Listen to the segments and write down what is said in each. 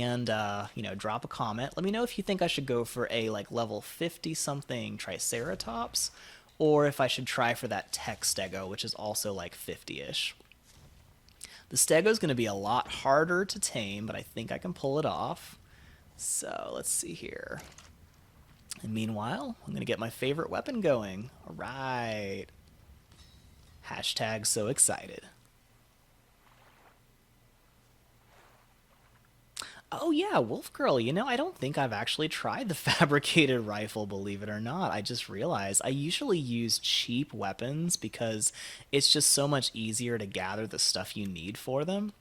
and you know, drop a comment. Let me know if you think I should go for a like level 50 something Triceratops, or if I should try for that Tek-Stego, which is also like 50-ish. The Stego is going to be a lot harder to tame, but I think I can pull it off. So let's see here. And meanwhile, I'm going to get my favorite weapon going. All right. Hashtag so excited. Oh yeah, Wolf Girl, you know, I don't think I've actually tried the fabricated rifle, believe it or not. I just realized I usually use cheap weapons because it's just so much easier to gather the stuff you need for them.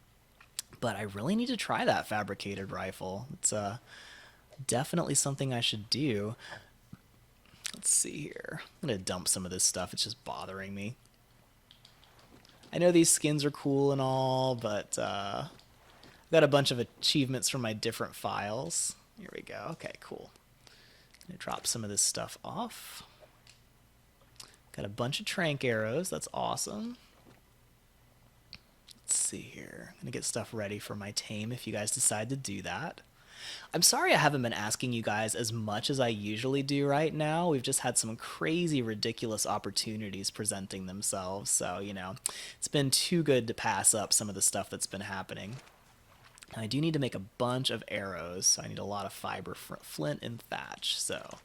But I really need to try that fabricated rifle. It's definitely something I should do. Let's see here. I'm gonna dump some of this stuff. It's just bothering me. I know these skins are cool and all, but I've got a bunch of achievements from my different files. Here we go. Okay, cool. Gonna drop some of this stuff off. Got a bunch of trank arrows. That's awesome. Let's see here. I'm gonna get stuff ready for my tame if you guys decide to do that. I'm sorry I haven't been asking you guys as much as I usually do right now. We've just had some crazy, ridiculous opportunities presenting themselves. So, you know, it's been too good to pass up some of the stuff that's been happening. And I do need to make a bunch of arrows, so I need a lot of fiber, flint, and thatch. So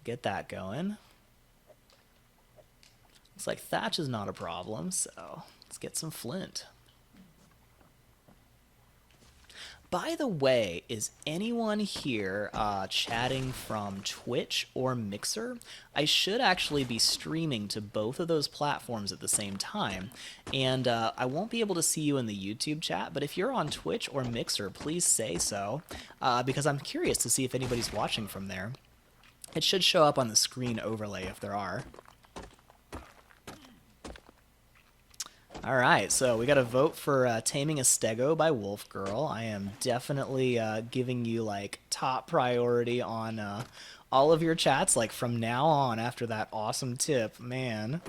get that going. Looks like thatch is not a problem, so let's get some flint. By the way, is anyone here chatting from Twitch or Mixer? I should actually be streaming to both of those platforms at the same time, and I won't be able to see you in the YouTube chat, but if you're on Twitch or Mixer, please say so, because I'm curious to see if anybody's watching from there. It should show up on the screen overlay if there are. Alright, so we got a vote for Taming a Stego by Wolf Girl. I am definitely giving you like top priority on all of your chats, like from now on after that awesome tip, man.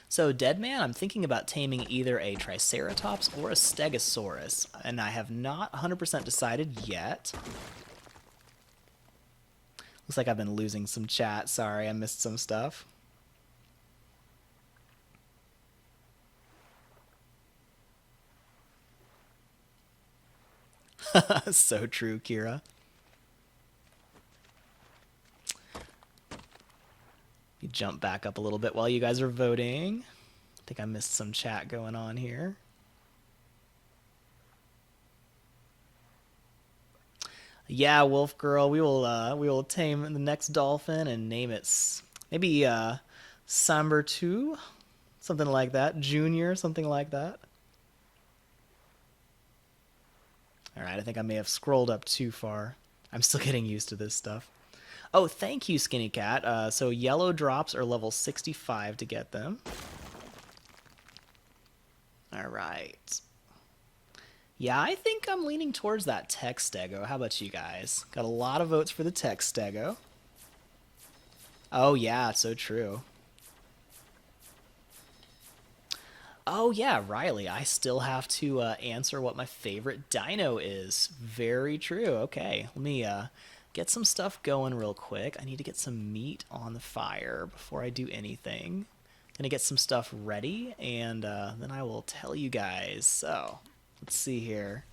So, Deadman, I'm thinking about taming either a Triceratops or a Stegosaurus, and I have not 100% decided yet. Looks like I've been losing some chat. Sorry, I missed some stuff. So true, Kira. You jump back up a little bit while you guys are voting. I think I missed some chat going on here. Yeah, Wolf Girl, we will tame the next dolphin and name it maybe Samber 2, something like that, Junior, something like that. All right, I think I may have scrolled up too far. I'm still getting used to this stuff. Oh, thank you, Skinny Cat. So yellow drops are level 65 to get them. All right. Yeah, I think I'm leaning towards that Tek-Stego. How about you guys? Got a lot of votes for the Tek-Stego. Oh, yeah, so true. Oh, yeah, Riley, I still have to answer what my favorite dino is. Very true. Okay, let me get some stuff going real quick. I need to get some meat on the fire before I do anything. Gonna get some stuff ready, and then I will tell you guys. So, let's see here.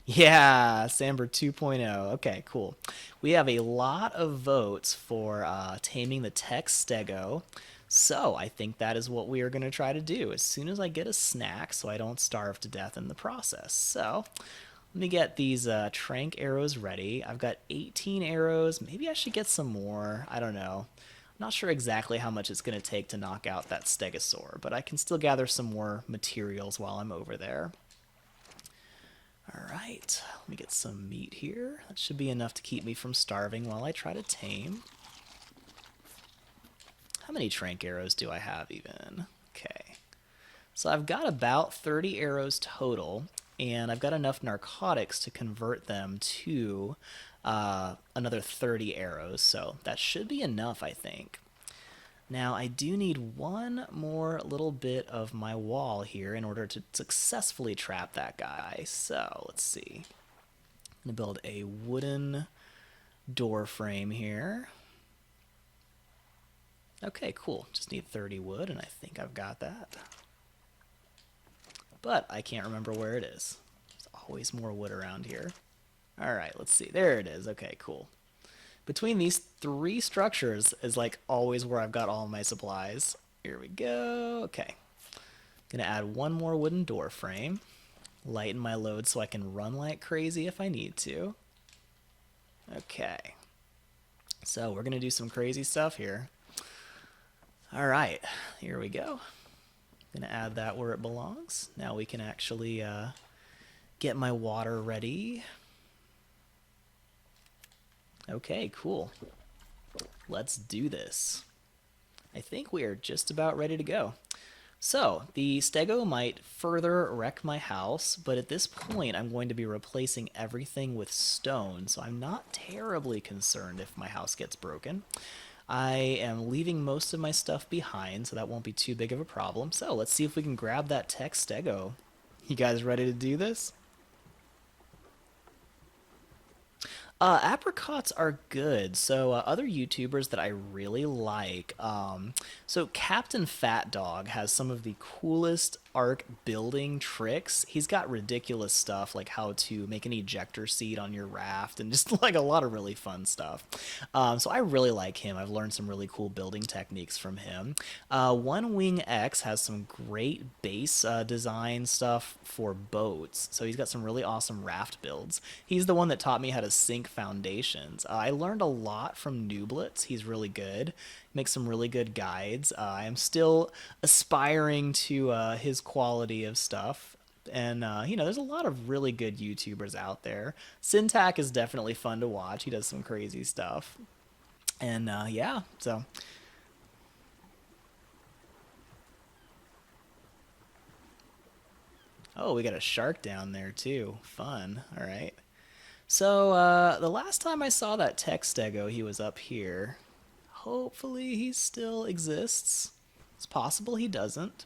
Yeah, Samber 2.0. Okay, cool. We have a lot of votes for taming the Tek-Stego. So I think that is what we are going to try to do as soon as I get a snack so I don't starve to death in the process. So let me get these trank arrows ready. I've got 18 arrows. Maybe I should get some more. I don't know. I'm not sure exactly how much it's going to take to knock out that stegosaur, but I can still gather some more materials while I'm over there. Alright, let me get some meat here. That should be enough to keep me from starving while I try to tame. How many trank arrows do I have even? Okay. So I've got about 30 arrows total, and I've got enough narcotics to convert them to another 30 arrows, so that should be enough, I think. Now, I do need one more little bit of my wall here in order to successfully trap that guy. So, let's see. I'm going to build a wooden door frame here. Okay, cool. Just need 30 wood, and I think I've got that. But I can't remember where it is. There's always more wood around here. All right, let's see. There it is. Okay, cool. Between these three structures is like always where I've got all my supplies. Here we go. Okay. Gonna add one more wooden door frame. Lighten my load so I can run like crazy if I need to. Okay. So we're gonna do some crazy stuff here. All right, here we go. Gonna add that where it belongs. Now we can actually get my water ready. Okay, cool. Let's do this. I think we are just about ready to go. So, the stego might further wreck my house, but at this point I'm going to be replacing everything with stone, so I'm not terribly concerned if my house gets broken. I am leaving most of my stuff behind, so that won't be too big of a problem. So, let's see if we can grab that Tek-Stego. You guys ready to do this? Apricots are good. So other YouTubers that I really like. So Captain Fat Dog has some of the coolest Ark building tricks. He's got ridiculous stuff like how to make an ejector seat on your raft and just like a lot of really fun stuff. So I really like him. I've learned some really cool building techniques from him. One Wing X has some great base design stuff for boats. So he's got some really awesome raft builds. He's the one that taught me how to sink foundations. I learned a lot from Nooblets. He's really good. Makes some really good guides. I am still aspiring to his quality of stuff. And, there's a lot of really good YouTubers out there. Syntac is definitely fun to watch. He does some crazy stuff. And, yeah, so... Oh, we got a shark down there, too. Fun. All right. So, the last time I saw that Tek-Stego, he was up here. Hopefully he still exists. It's possible he doesn't.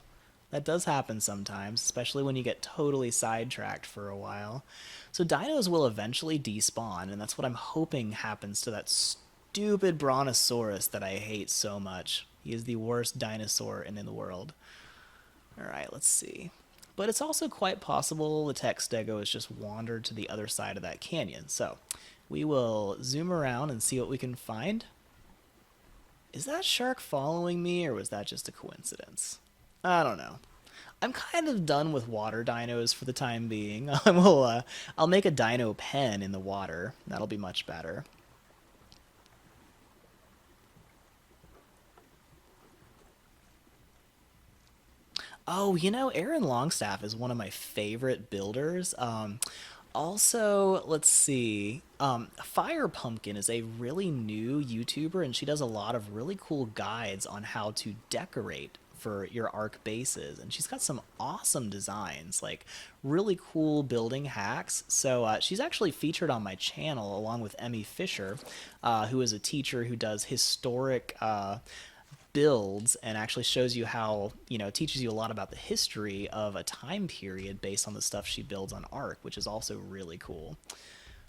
That does happen sometimes, especially when you get totally sidetracked for a while. So dinos will eventually despawn, and that's what I'm hoping happens to that stupid brontosaurus that I hate so much. He is the worst dinosaur in the world. Alright, let's see. But it's also quite possible the Tek-Stego has just wandered to the other side of that canyon. So we will zoom around and see what we can find. Is that shark following me, or was that just a coincidence? I don't know. I'm kind of done with water dinos for the time being. I'll make a dino pen in the water. That'll be much better. Oh, Aaron Longstaff is one of my favorite builders. Also, let's see. Fire Pumpkin is a really new YouTuber, and she does a lot of really cool guides on how to decorate for your Ark bases. And she's got some awesome designs, like really cool building hacks. So she's actually featured on my channel along with Emmy Fisher, who is a teacher who does historic builds and actually shows you how, teaches you a lot about the history of a time period based on the stuff she builds on Ark, which is also really cool.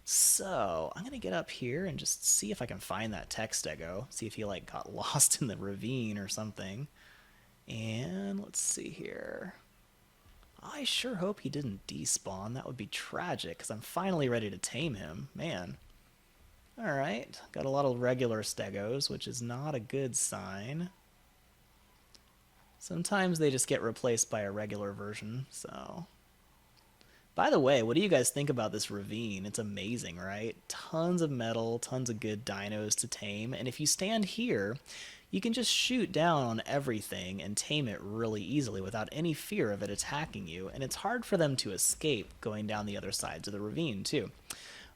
So I'm gonna get up here and just see if I can find that Tek-Stego, see if he like got lost in the ravine or something. And let's see here. I sure hope he didn't despawn. That would be tragic because I'm finally ready to tame him. Man. Alright, got a lot of regular stegos, which is not a good sign. Sometimes they just get replaced by a regular version, so... By the way, what do you guys think about this ravine? It's amazing, right? Tons of metal, tons of good dinos to tame, and if you stand here, you can just shoot down on everything and tame it really easily without any fear of it attacking you, and it's hard for them to escape going down the other sides of the ravine, too.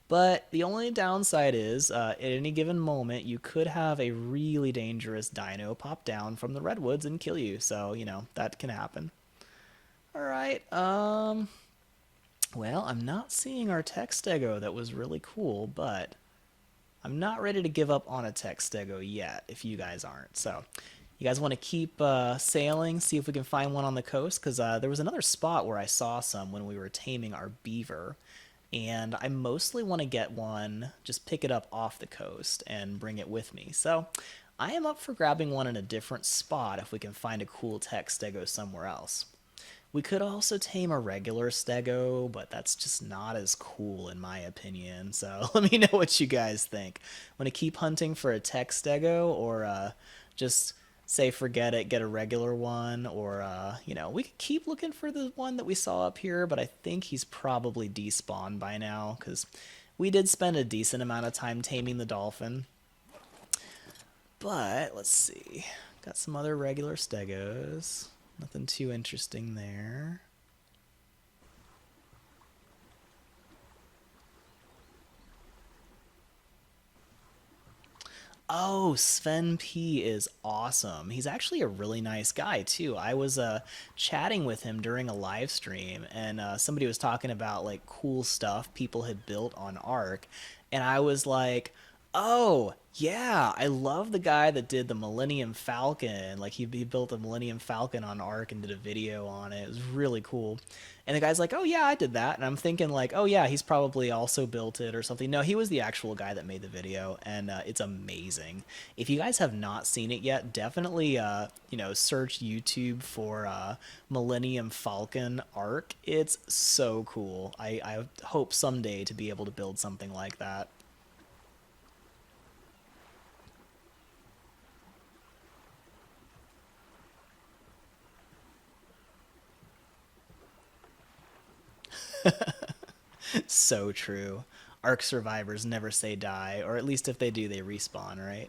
But the only downside is, at any given moment, you could have a really dangerous dino pop down from the redwoods and kill you. So, that can happen. Alright, well, I'm not seeing our Tek-Stego that was really cool, but I'm not ready to give up on a Tek-Stego yet, if you guys aren't. So, You guys want to keep sailing, see if we can find one on the coast? Because there was another spot where I saw some when we were taming our beaver. And I mostly want to get one, just pick it up off the coast and bring it with me. So I am up for grabbing one in a different spot if we can find a cool Tek-Stego somewhere else. We could also tame a regular stego, but that's just not as cool in my opinion. So let me know what you guys think. Want to keep hunting for a tech stego, or just say forget it, get a regular one, or we could keep looking for the one that we saw up here, but I think he's probably despawned by now because we did spend a decent amount of time taming the dolphin. But let's see, got some other regular stegos. Nothing too interesting there. Oh, Sven P is awesome. He's actually a really nice guy too. I was chatting with him during a live stream, and somebody was talking about like cool stuff people had built on Ark, and I was like, "Oh, yeah, I love the guy that did the Millennium Falcon. Like he built a Millennium Falcon on Ark and did a video on it. It was really cool." And the guy's like, "Oh yeah, I did that." And I'm thinking like, "Oh yeah, he's probably also built it or something." No, he was the actual guy that made the video, and it's amazing. If you guys have not seen it yet, definitely search YouTube for Millennium Falcon Arc. It's so cool. I hope someday to be able to build something like that. So true. Ark survivors never say die, or at least if they do, they respawn, right?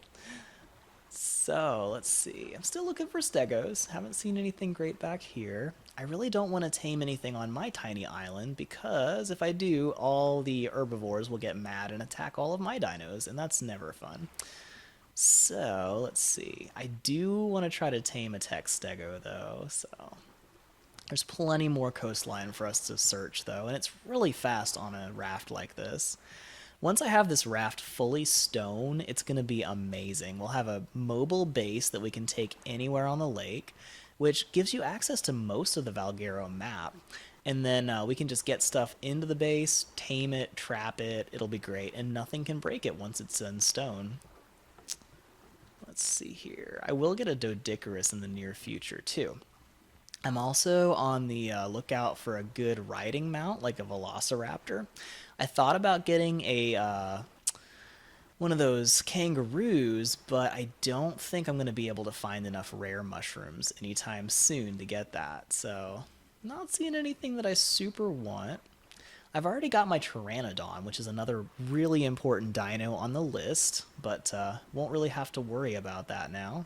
So, let's see. I'm still looking for stegos. Haven't seen anything great back here. I really don't want to tame anything on my tiny island because if I do, all the herbivores will get mad and attack all of my dinos, and that's never fun. So, let's see. I do want to try to tame a tech stego though, so there's plenty more coastline for us to search though, and it's really fast on a raft like this. Once I have this raft fully stone, it's going to be amazing. We'll have a mobile base that we can take anywhere on the lake, which gives you access to most of the Valguero map. And then we can just get stuff into the base, tame it, trap it. It'll be great, and nothing can break it once it's in stone. Let's see here. I will get a Doedicurus in the near future, too. I'm also on the lookout for a good riding mount, like a Velociraptor. I thought about getting a one of those kangaroos, but I don't think I'm going to be able to find enough rare mushrooms anytime soon to get that. So, not seeing anything that I super want. I've already got my Pteranodon, which is another really important dino on the list, but won't really have to worry about that now.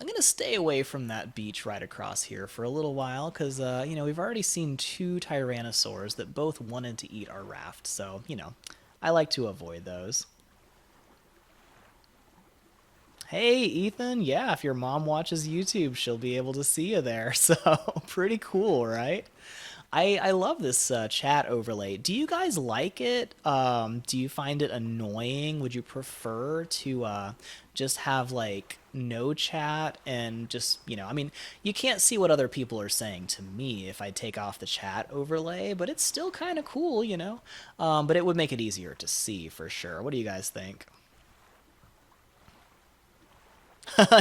I'm going to stay away from that beach right across here for a little while because, we've already seen two Tyrannosaurs that both wanted to eat our raft, so, I like to avoid those. Hey, Ethan, yeah, if your mom watches YouTube, she'll be able to see you there, so pretty cool, right? I love this chat overlay. Do you guys like it? Do you find it annoying? Would you prefer to just have like no chat and just, I mean, you can't see what other people are saying to me if I take off the chat overlay, but it's still kind of cool. But it would make it easier to see for sure. What do you guys think?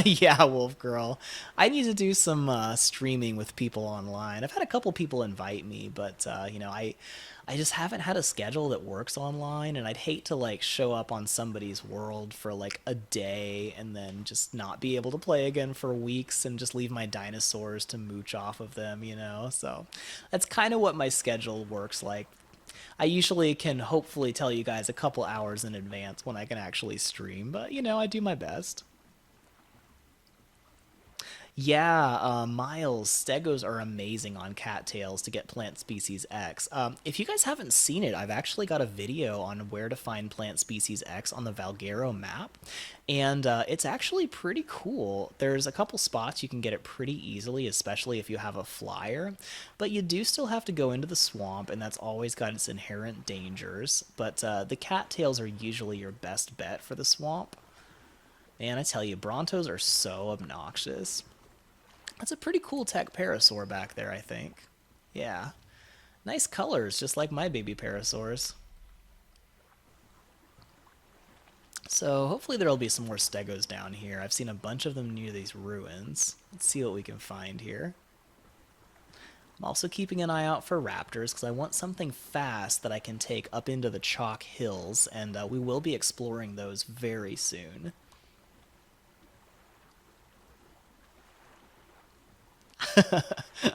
Yeah, Wolf Girl. I need to do some streaming with people online. I've had a couple people invite me, but I just haven't had a schedule that works online, and I'd hate to like show up on somebody's world for like a day and then just not be able to play again for weeks and just leave my dinosaurs to mooch off of them. So that's kind of what my schedule works like. I usually can hopefully tell you guys a couple hours in advance when I can actually stream, but I do my best. Yeah, Miles, Stegos are amazing on cattails to get plant species X. If you guys haven't seen it, I've actually got a video on where to find plant species X on the Valguero map, and it's actually pretty cool. There's a couple spots you can get it pretty easily, especially if you have a flyer, but you do still have to go into the swamp, and that's always got its inherent dangers, but the cattails are usually your best bet for the swamp. Man, I tell you, Brontos are so obnoxious. That's a pretty cool tech parasaur back there, I think. Yeah. Nice colors, just like my baby parasaurs. So hopefully there'll be some more stegos down here. I've seen a bunch of them near these ruins. Let's see what we can find here. I'm also keeping an eye out for raptors because I want something fast that I can take up into the chalk hills, and we will be exploring those very soon.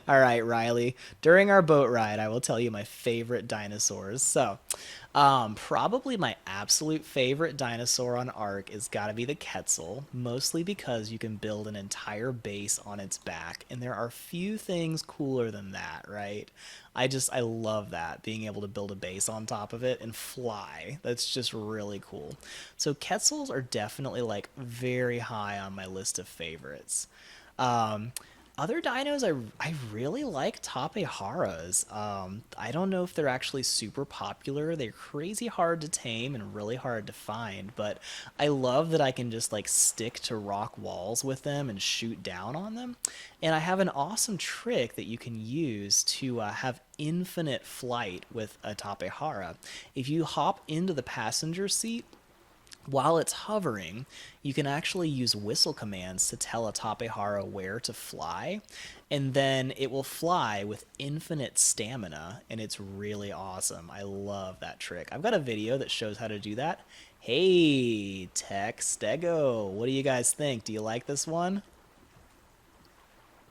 All right, Riley. During our boat ride, I will tell you my favorite dinosaurs. So, probably my absolute favorite dinosaur on Ark is got to be the Quetzal, mostly because you can build an entire base on its back, and there are few things cooler than that, right? I love that, being able to build a base on top of it and fly. That's just really cool. So, Quetzals are definitely like very high on my list of favorites. Um, Other dinos, I really like Tapeharas. I don't know if they're actually super popular. They're crazy hard to tame and really hard to find, but I love that I can just like stick to rock walls with them and shoot down on them. And I have an awesome trick that you can use to have infinite flight with a Tapehara. If you hop into the passenger seat, while it's hovering, you can actually use whistle commands to tell a Tapehara where to fly, and then it will fly with infinite stamina, and it's really awesome. I love that trick. I've got a video that shows how to do that. Hey, Tek-Stego, what do you guys think? Do you like this one?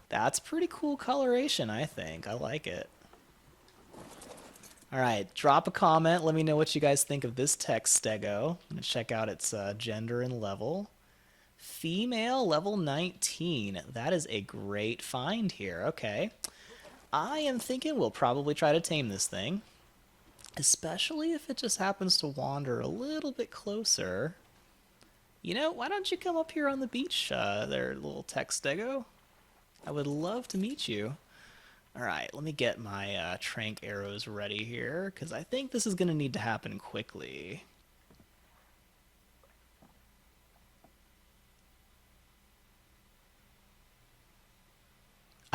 That's pretty cool coloration, I think. I like it. All right, drop a comment. Let me know what you guys think of this Tek-Stego. I'm going to check out its gender and level. Female, level 19. That is a great find here. Okay. I am thinking we'll probably try to tame this thing, especially if it just happens to wander a little bit closer. You know, why don't you come up here on the beach there, little Tek-Stego? I would love to meet you. All right, let me get my trank arrows ready here, because I think this is going to need to happen quickly.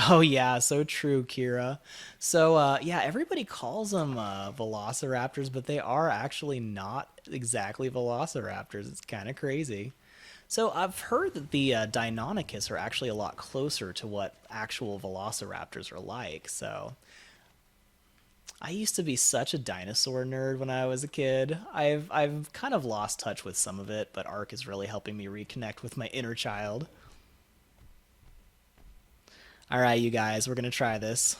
Oh yeah, so true, Kira. So yeah, everybody calls them velociraptors, but they are actually not exactly velociraptors. It's kind of crazy. So I've heard that the Deinonychus are actually a lot closer to what actual velociraptors are like. So I used to be such a dinosaur nerd when I was a kid. I've kind of lost touch with some of it, but Ark is really helping me reconnect with my inner child. All right, you guys, we're gonna try this.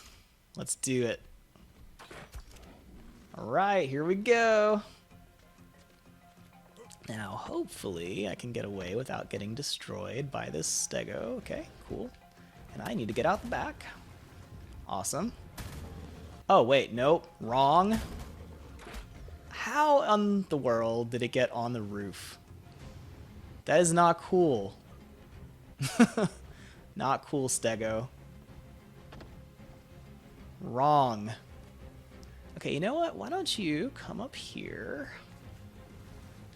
Let's do it. All right, here we go. Now, hopefully, I can get away without getting destroyed by this stego. Okay, cool. And I need to get out the back. Awesome. Oh, wait, nope, wrong. How in the world did it get on the roof? That is not cool. Not cool, stego. Wrong. Okay, you know what? Why don't you come up here?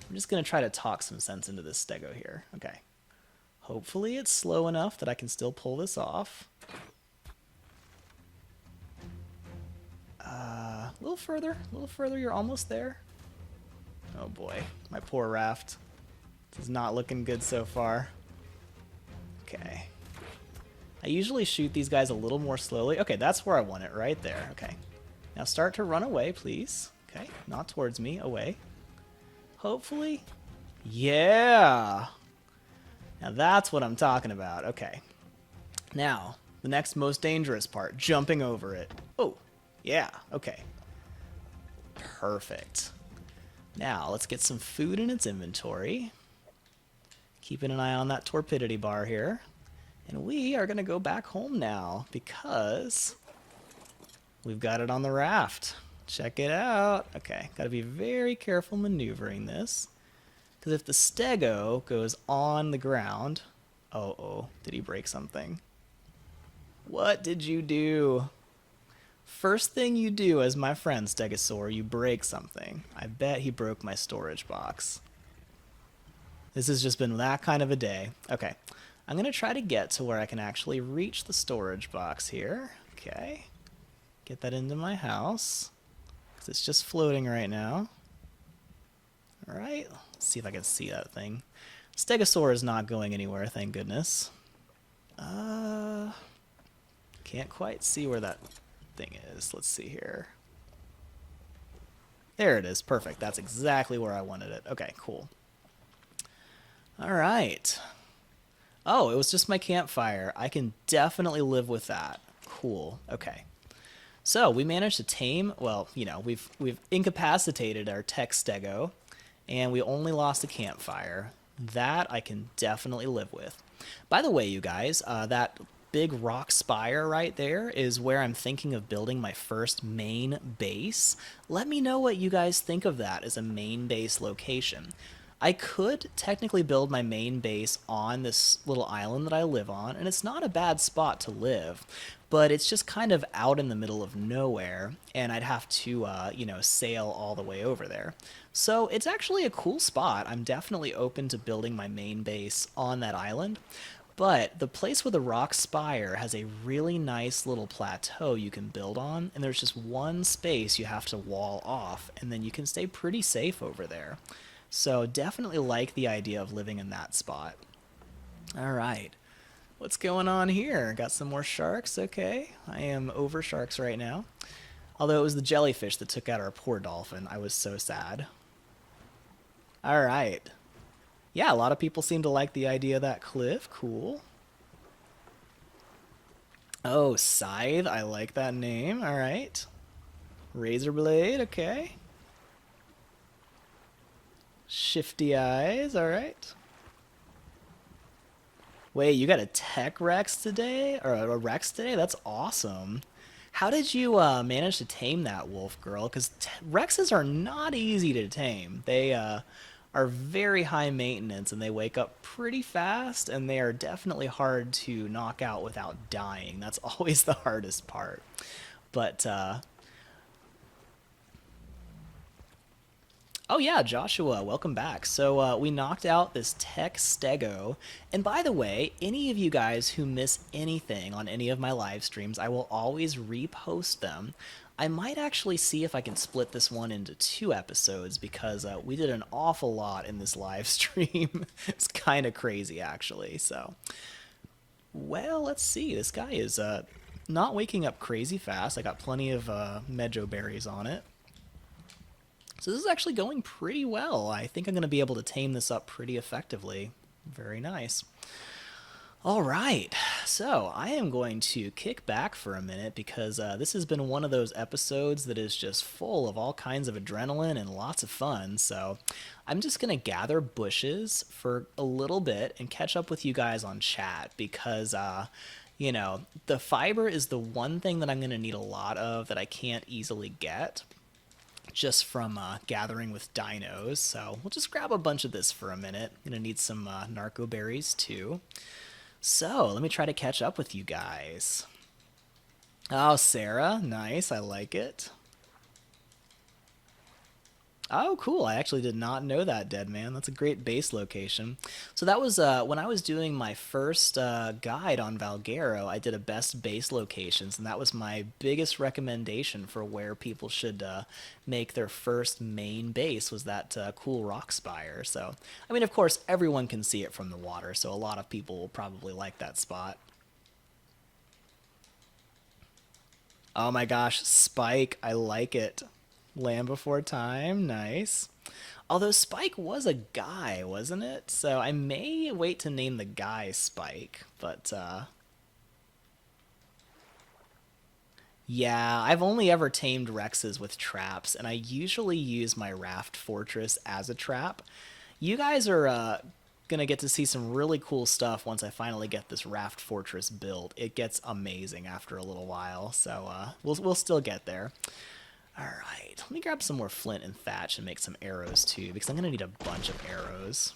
I'm just going to try to talk some sense into this stego here. Okay. Hopefully it's slow enough that I can still pull this off. A little further, a little further. You're almost there. Oh boy, my poor raft. This is not looking good so far. Okay. I usually shoot these guys a little more slowly. Okay, that's where I want it, right there. Okay. Now start to run away, please. Okay, not towards me, away. Hopefully. Yeah! Now that's what I'm talking about. Okay. Now, the next most dangerous part, jumping over it. Oh, yeah, okay. Perfect. Now, let's get some food in its inventory. Keeping an eye on that torpidity bar here. And we are going to go back home now because we've got it on the raft. Check it out. Okay, got to be very careful maneuvering this. Because if the stego goes on the ground... Uh-oh, did he break something? What did you do? First thing you do as my friend Stegosaur, you break something. I bet he broke my storage box. This has just been that kind of a day. Okay, I'm going to try to get to where I can actually reach the storage box here. Okay, get that into my house, because it's just floating right now. All right, let's see if I can see that thing. Stegosaurus is not going anywhere, thank goodness. Can't quite see where that thing is. Let's see here. There it is. Perfect. That's exactly where I wanted it. Okay, cool. All right. Oh, it was just my campfire. I can definitely live with that. Cool. Okay. So we managed to tame, well, you know, we've incapacitated our Tek-Stego, and we only lost a campfire. That I can definitely live with. By the way, you guys, that big rock spire right there is where I'm thinking of building my first main base. Let me know what you guys think of that as a main base location. I could technically build my main base on this little island that I live on, and it's not a bad spot to live, but it's just kind of out in the middle of nowhere, and I'd have to, you know, sail all the way over there. So it's actually a cool spot. I'm definitely open to building my main base on that island. But the place with the rock spire has a really nice little plateau you can build on, and there's just one space you have to wall off, and then you can stay pretty safe over there. So definitely like the idea of living in that spot. All right. What's going on here? Got some more sharks. Okay. I am over sharks right now. Although it was the jellyfish that took out our poor dolphin. I was so sad. All right. Yeah, a lot of people seem to like the idea of that cliff. Cool. Oh, Scythe. I like that name. All right. Razorblade. Okay. Shifty eyes. All right. Wait, you got a Tech Rex today? Or a Rex today? That's awesome. How did you manage to tame that wolf, girl? Because Rexes are not easy to tame. They are very high maintenance, and they wake up pretty fast, and they are definitely hard to knock out without dying. That's always the hardest part. But oh yeah, Joshua, welcome back. So we knocked out this Tek-Stego. And by the way, any of you guys who miss anything on any of my live streams, I will always repost them. I might actually see if I can split this one into 2 episodes, because we did an awful lot in this live stream. It's kind of crazy, actually. So, well, let's see. This guy is not waking up crazy fast. I got plenty of Mejo berries on it. So this is actually going pretty well. I think I'm going to be able to tame this up pretty effectively. Very nice. All right, so I am going to kick back for a minute, because this has been one of those episodes that is just full of all kinds of adrenaline and lots of fun. So I'm just going to gather bushes for a little bit and catch up with you guys on chat, because you know, the fiber is the one thing that I'm going to need a lot of that I can't easily get just from gathering with dinos. So we'll just grab a bunch of this for a minute. I'm going to need some narco berries too. So let me try to catch up with you guys. Oh, Sarah, nice. I like it. Oh, cool. I actually did not know that, Dead Man. That's a great base location. So that was when I was doing my first guide on Valguero, I did a best base locations, and that was my biggest recommendation for where people should make their first main base, was that cool rock spire. So, I mean, of course, everyone can see it from the water, so a lot of people will probably like that spot. Oh my gosh, Spike, I like it. Land Before Time, nice. Although Spike was a guy, wasn't it? So I may wait to name the guy Spike, but yeah, I've only ever tamed Rexes with traps, and I usually use my Raft Fortress as a trap. You guys are gonna get to see some really cool stuff once I finally get this Raft Fortress built. It gets amazing after a little while, so we'll still get there. All right, let me grab some more flint and thatch and make some arrows too, because I'm going to need a bunch of arrows.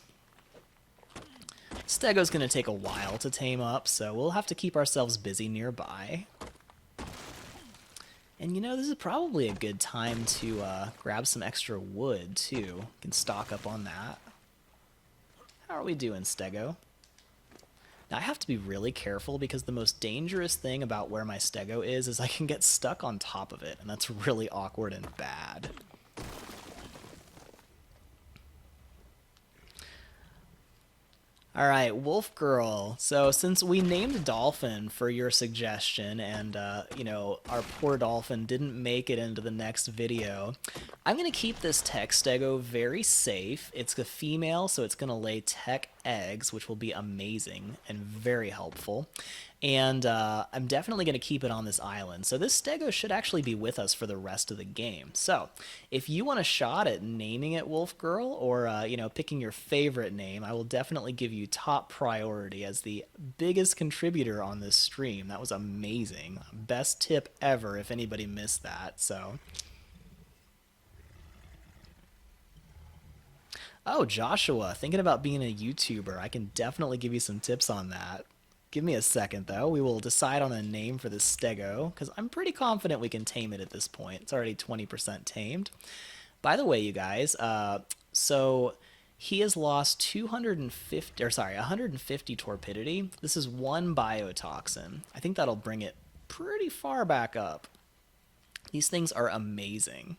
Stego's going to take a while to tame up, so we'll have to keep ourselves busy nearby. And you know, this is probably a good time to grab some extra wood too. You can stock up on that. How are we doing, Stego? Now I have to be really careful because the most dangerous thing about where my Stego is I can get stuck on top of it, and that's really awkward and bad. Alright, Wolf Girl. So since we named Dolphin for your suggestion and, you know, our poor Dolphin didn't make it into the next video, I'm going to keep this Tek-Stego very safe. It's a female, so it's going to lay Tek eggs, which will be amazing and very helpful. And I'm definitely going to keep it on this island. So this Stego should actually be with us for the rest of the game. So if you want a shot at naming it Wolf Girl or, you know, picking your favorite name, I will definitely give you top priority as the biggest contributor on this stream. That was amazing. Best tip ever if anybody missed that. So. Oh, Joshua, thinking about being a YouTuber. I can definitely give you some tips on that. Give me a second, though. We will decide on a name for this Stego, because I'm pretty confident we can tame it at this point. It's already 20% tamed. By the way, you guys, so he has lost 150 torpidity. This is 1 biotoxin. I think that'll bring it pretty far back up. These things are amazing.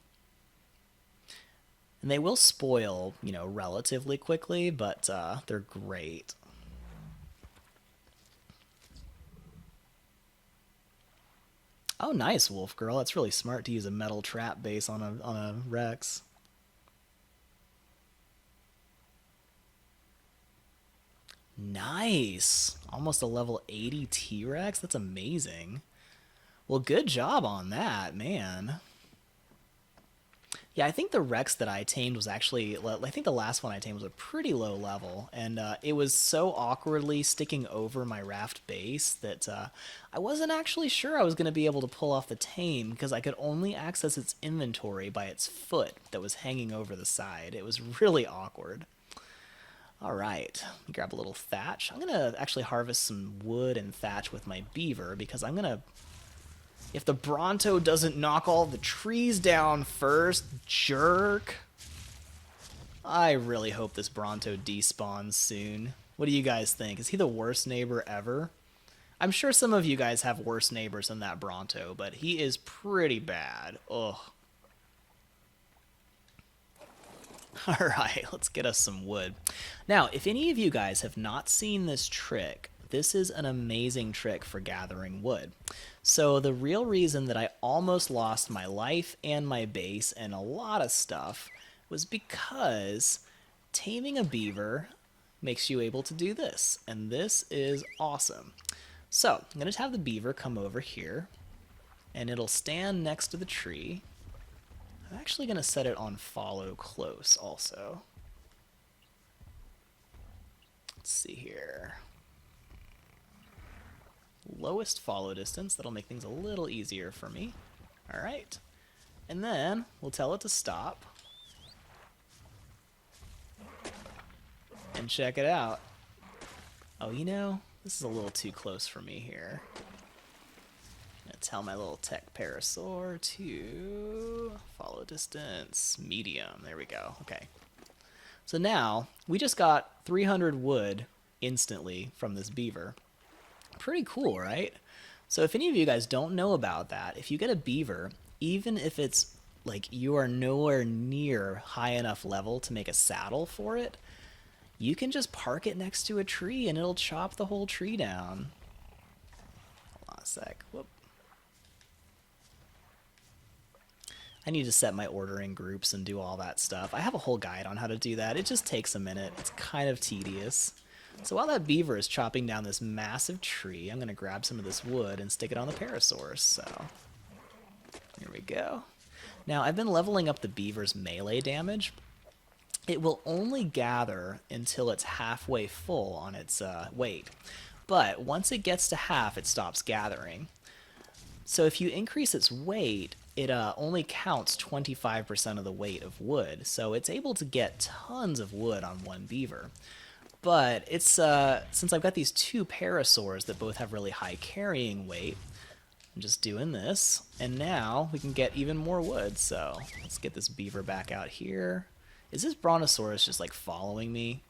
And they will spoil, you know, relatively quickly, but they're great. Oh, nice, Wolf Girl. That's really smart to use a metal trap base on a Rex. Nice. Almost a level 80 T-Rex. That's amazing. Well, good job on that, man. Yeah, I think the Rex that I tamed was actually, I think the last one I tamed was a pretty low level, and it was so awkwardly sticking over my raft base that I wasn't actually sure I was going to be able to pull off the tame because I could only access its inventory by its foot that was hanging over the side. It was really awkward. All right, let me grab a little thatch. I'm going to actually harvest some wood and thatch with my beaver because I'm going to... If the Bronto doesn't knock all the trees down first, jerk. I really hope this Bronto despawns soon. What do you guys think? Is he the worst neighbor ever? I'm sure some of you guys have worse neighbors than that Bronto, but he is pretty bad. Ugh. Alright, let's get us some wood. Now, if any of you guys have not seen this trick, this is an amazing trick for gathering wood. So the real reason that I almost lost my life and my base and a lot of stuff was because taming a beaver makes you able to do this. And this is awesome. So I'm going to have the beaver come over here and it'll stand next to the tree. I'm actually going to set it on follow close also. Let's see here. Lowest follow distance. That'll make things a little easier for me. All right. And then we'll tell it to stop. And check it out. Oh, you know, this is a little too close for me here. I'm going to tell my little Tek-Parasaur to follow distance medium. There we go. Okay. So now we just got 300 wood instantly from this beaver. Pretty cool, right? So if any of you guys don't know about that, if you get a beaver, even if it's like you are nowhere near high enough level to make a saddle for it, you can just park it next to a tree and it'll chop the whole tree down. Hold on a sec. Whoop. I need to set my ordering groups and do all that stuff. I have a whole guide on how to do that. It just takes a minute. It's kind of tedious. So while that beaver is chopping down this massive tree, I'm going to grab some of this wood and stick it on the Parasaurus. So here we go. Now I've been leveling up the beaver's melee damage. It will only gather until it's halfway full on its weight. But once it gets to half, it stops gathering. So if you increase its weight, it only counts 25% of the weight of wood. So it's able to get tons of wood on one beaver. But it's since I've got these two parasaurs that both have really high carrying weight, I'm just doing this, and now we can get even more wood. So let's get this beaver back out here. Is this brontosaurus just like following me?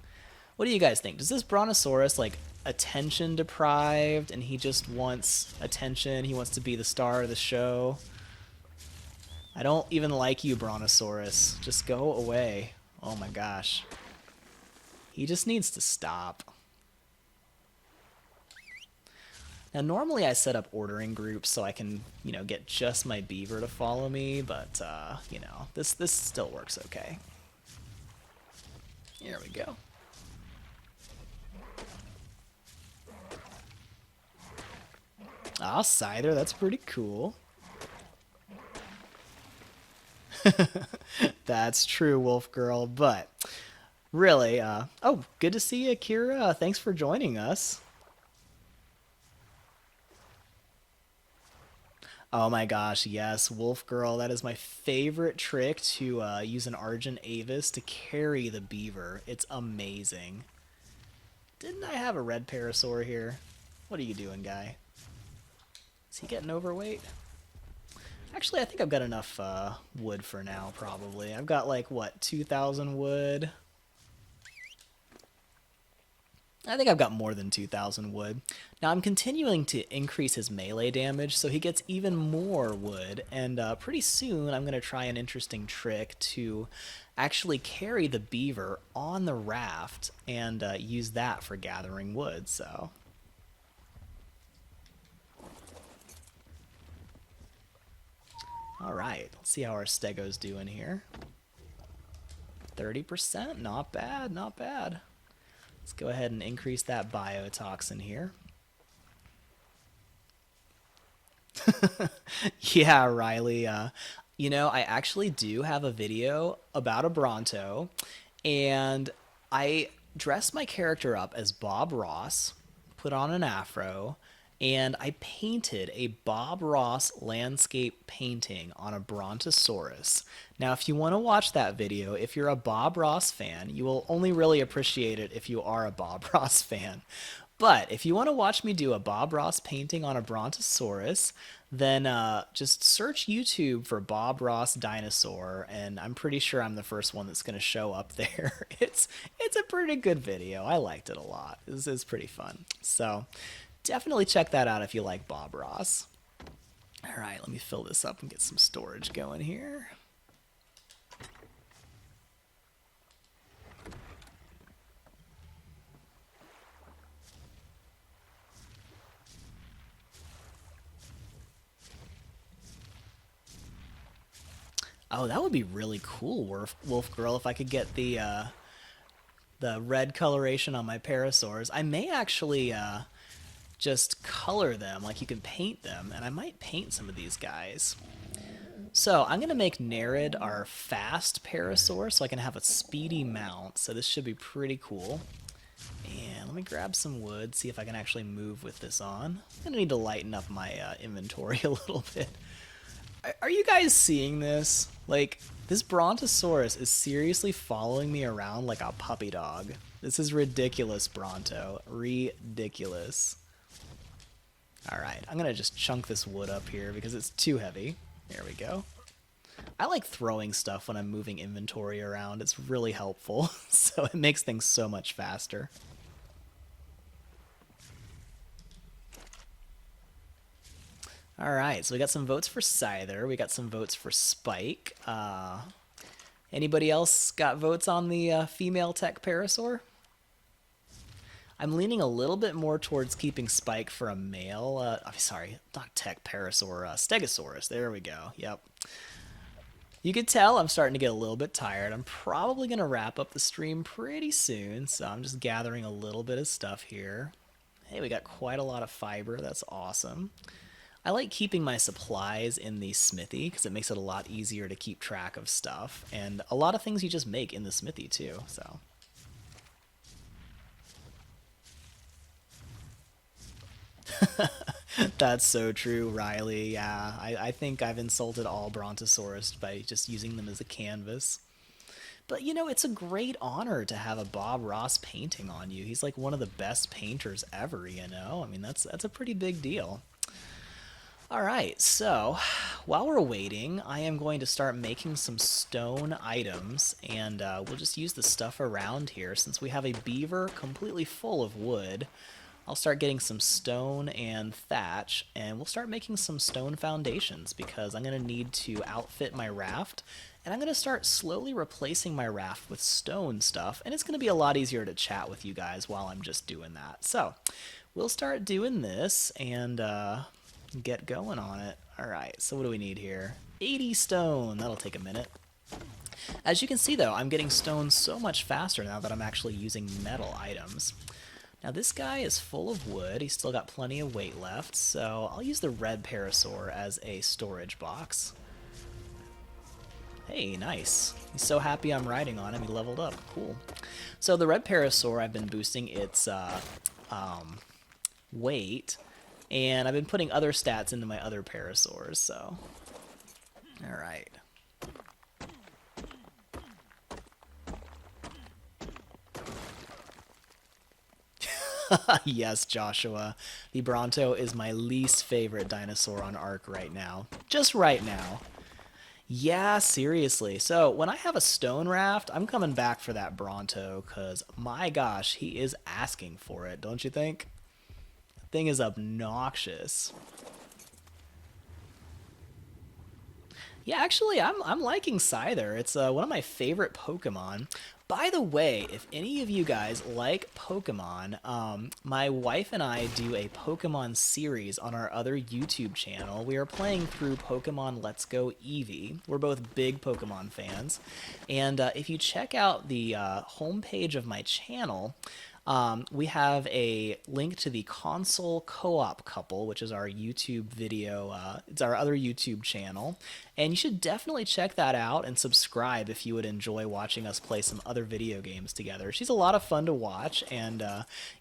What do you guys think? Does this Brontosaurus, like, attention deprived and he just wants attention? He wants to be the star of the show? I don't even like you, Brontosaurus. Just go away. Oh my gosh. He just needs to stop. Now, normally I set up ordering groups so I can, you know, get just my beaver to follow me, but, you know, this still works okay. Here we go. Ah, Scyther, that's pretty cool. That's true, Wolf Girl, but really, oh, good to see you, Kira. Thanks for joining us. Oh my gosh, yes, Wolf Girl, that is my favorite trick to use an Argent Avis to carry the beaver. It's amazing. Didn't I have a red parasaur here? What are you doing, guy? Is he getting overweight? Actually, I think I've got enough wood for now, probably. I've got, like, what, 2,000 wood? I think I've got more than 2,000 wood. Now, I'm continuing to increase his melee damage, so he gets even more wood, and pretty soon I'm going to try an interesting trick to actually carry the beaver on the raft and use that for gathering wood, so... Alright, let's see how our Stego's doing here. 30%, not bad, not bad. Let's go ahead and increase that biotoxin here. Yeah, Riley, you know, I actually do have a video about a Bronto, and I dressed my character up as Bob Ross, put on an afro, and I painted a Bob Ross landscape painting on a Brontosaurus. Now, if you want to watch that video, if you're a Bob Ross fan, you will only really appreciate it if you are a Bob Ross fan. But if you want to watch me do a Bob Ross painting on a Brontosaurus, then just search YouTube for Bob Ross dinosaur, and I'm pretty sure I'm the first one that's going to show up there. It's a pretty good video. I liked it a lot. This is pretty fun. So definitely check that out if you like Bob Ross. All right, let me fill this up and get some storage going here. Oh, that would be really cool, Wolf Girl, if I could get the red coloration on my parasaurs. I may actually just color them, like you can paint them, and I might paint some of these guys. So I'm going to make Nerid our fast parasaur so I can have a speedy mount, so this should be pretty cool. And let me grab some wood, see if I can actually move with this on. I'm going to need to lighten up my inventory a little bit. Are you guys seeing this? Like, this Brontosaurus is seriously following me around like a puppy dog. This is ridiculous, Bronto. Ridiculous. Alright, I'm going to just chunk this wood up here because it's too heavy. There we go. I like throwing stuff when I'm moving inventory around. It's really helpful, so it makes things so much faster. Alright, so we got some votes for Scyther. We got some votes for Spike. Anybody else got votes on the female tech parasaur? I'm leaning a little bit more towards keeping Spike for a male. I'm sorry, not tech parasaur, Stegosaurus. There we go. Yep. You can tell I'm starting to get a little bit tired. I'm probably going to wrap up the stream pretty soon, so I'm just gathering a little bit of stuff here. Hey, we got quite a lot of fiber. That's awesome. I like keeping my supplies in the smithy because it makes it a lot easier to keep track of stuff, and a lot of things you just make in the smithy too, so. That's so true, Riley. Yeah, I think I've insulted all Brontosaurus by just using them as a canvas. But, you know, it's a great honor to have a Bob Ross painting on you. He's like one of the best painters ever, you know? I mean, that's a pretty big deal. Alright, so while we're waiting, I am going to start making some stone items, and we'll just use the stuff around here. Since we have a beaver completely full of wood, I'll start getting some stone and thatch, and we'll start making some stone foundations because I'm going to need to outfit my raft, and I'm going to start slowly replacing my raft with stone stuff, and it's going to be a lot easier to chat with you guys while I'm just doing that. So we'll start doing this, and get going on it. Alright, so what do we need here? 80 stone. That'll take a minute. As you can see, though, I'm getting stone so much faster now that I'm actually using metal items. Now, this guy is full of wood. He's still got plenty of weight left, so I'll use the red parasaur as a storage box. Hey, nice. He's so happy I'm riding on him. He leveled up. Cool. So the red parasaur, I've been boosting its weight, and I've been putting other stats into my other parasaurs, so. Alright. Yes, Joshua. The Bronto is my least favorite dinosaur on Ark right now. Just right now. Yeah, seriously. So when I have a stone raft, I'm coming back for that Bronto, because my gosh, he is asking for it, don't you think? Thing is obnoxious. Yeah, actually, I'm liking Scyther. It's one of my favorite Pokemon. By the way, if any of you guys like Pokemon, my wife and I do a Pokemon series on our other YouTube channel. We are playing through Pokemon Let's Go Eevee. We're both big Pokemon fans. And if you check out the homepage of my channel, we have a link to the console co-op couple, which is our YouTube video. It's our other YouTube channel. And you should definitely check that out and subscribe if you would enjoy watching us play some other video games together. She's a lot of fun to watch, and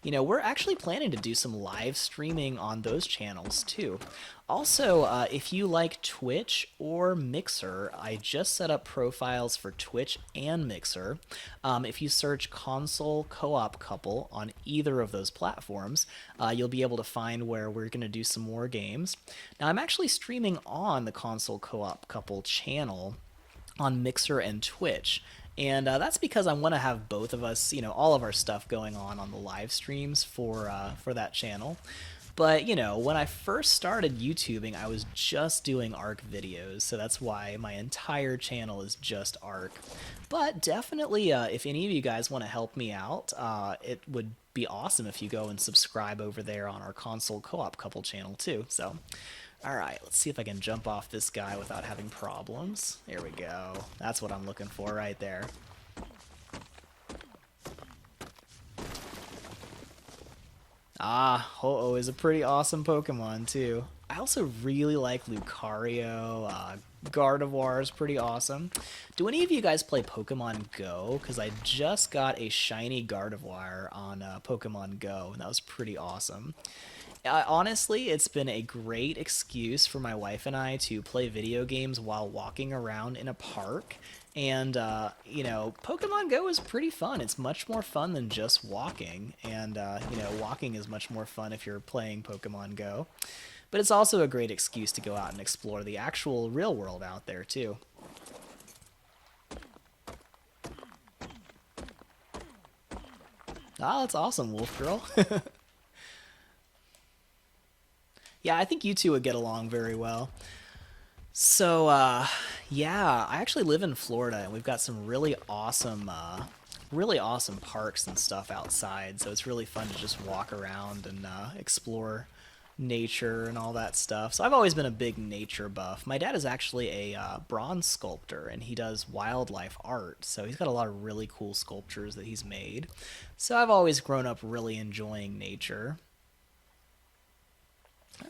you know, we're actually planning to do some live streaming on those channels too. Also, if you like Twitch or Mixer, I just set up profiles for Twitch and Mixer. If you search console co-op couple on either of those platforms, you'll be able to find where we're going to do some more games. Now, I'm actually streaming on the console co-op couple channel on Mixer and Twitch. And that's because I want to have both of us, you know, all of our stuff going on the live streams for that channel. But, you know, when I first started YouTubing, I was just doing Ark videos, so that's why my entire channel is just Ark. But definitely, if any of you guys want to help me out, it would be awesome if you go and subscribe over there on our console co-op couple channel too. So, alright, let's see if I can jump off this guy without having problems. There we go. That's what I'm looking for right there. Ah, Ho-Oh is a pretty awesome Pokemon, too. I also really like Lucario. Gardevoir is pretty awesome. Do any of you guys play Pokemon Go? Because I just got a shiny Gardevoir on Pokemon Go, and that was pretty awesome. Honestly, it's been a great excuse for my wife and I to play video games while walking around in a park. And, you know, Pokemon Go is pretty fun. It's much more fun than just walking. And, you know, walking is much more fun if you're playing Pokemon Go. But it's also a great excuse to go out and explore the actual real world out there, too. Ah, that's awesome, Wolf Girl. Yeah, I think you two would get along very well. So, yeah, I actually live in Florida, and we've got some really awesome parks and stuff outside. So it's really fun to just walk around and explore nature and all that stuff. So I've always been a big nature buff. My dad is actually a bronze sculptor, and he does wildlife art. So he's got a lot of really cool sculptures that he's made. So I've always grown up really enjoying nature.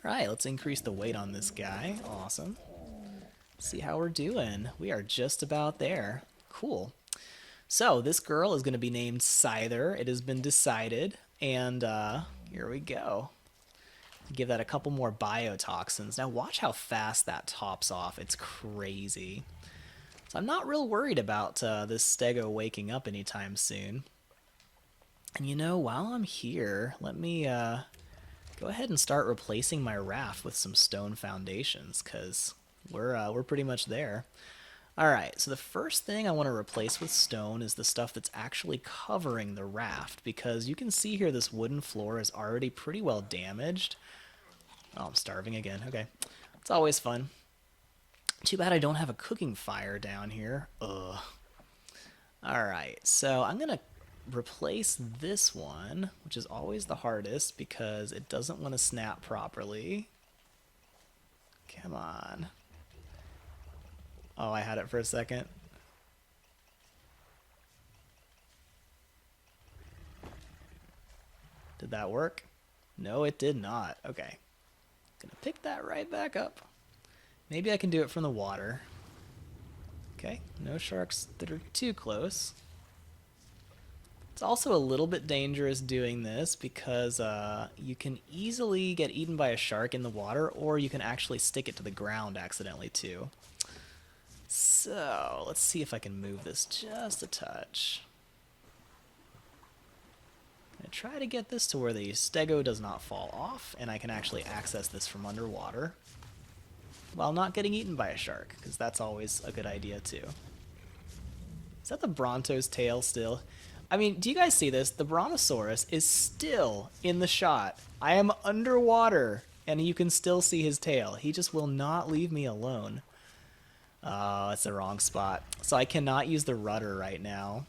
Alright, let's increase the weight on this guy. Awesome. See how we're doing. We are just about there. Cool. So, this girl is going to be named Scyther. It has been decided. And, here we go. Give that a couple more biotoxins. Now, watch how fast that tops off. It's crazy. So, I'm not real worried about this Stego waking up anytime soon. And, you know, while I'm here, let me... go ahead and start replacing my raft with some stone foundations, because we're pretty much there. Alright, so the first thing I want to replace with stone is the stuff that's actually covering the raft, because you can see here this wooden floor is already pretty well damaged. Oh, I'm starving again. Okay. It's always fun. Too bad I don't have a cooking fire down here. Ugh. Alright, so I'm going to replace this one, which is always the hardest because it doesn't want to snap properly. Come on. Oh, I had it for a second. Did that work? No, it did not. Okay. Gonna pick that right back up. Maybe I can do it from the water. Okay, no sharks that are too close. It's also a little bit dangerous doing this because you can easily get eaten by a shark in the water, or you can actually stick it to the ground accidentally too. So, let's see if I can move this just a touch. I'm going to try to get this to where the stego does not fall off, and I can actually access this from underwater while not getting eaten by a shark, because that's always a good idea too. Is that the Bronto's tail still? I mean, do you guys see this? The Brontosaurus is still in the shot. I am underwater, and you can still see his tail. He just will not leave me alone. Oh, it's the wrong spot. So I cannot use the rudder right now.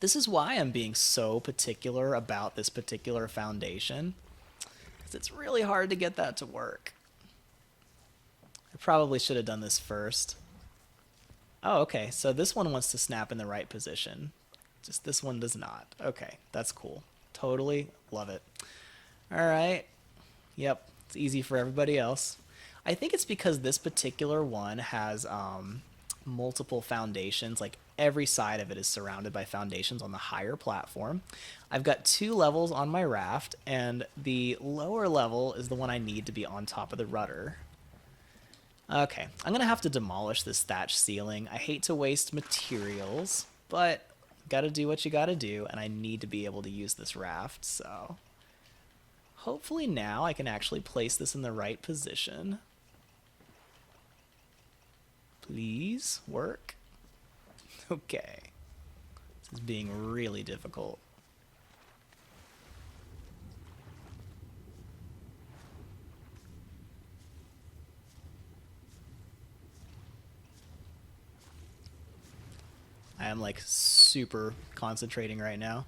This is why I'm being so particular about this particular foundation, because it's really hard to get that to work. I probably should have done this first. Oh, okay, so this one wants to snap in the right position. Just this one does not. Okay, that's cool. Totally love it. Alright. Yep, it's easy for everybody else. I think it's because this particular one has multiple foundations. Like every side of it is surrounded by foundations on the higher platform. I've got 2 levels on my raft, and the lower level is the one I need to be on top of the rudder. Okay, I'm going to have to demolish this thatch ceiling. I hate to waste materials, but gotta do what you gotta do, and I need to be able to use this raft, so hopefully now I can actually place this in the right position. Please work. Okay. This is being really difficult. I am like super concentrating right now.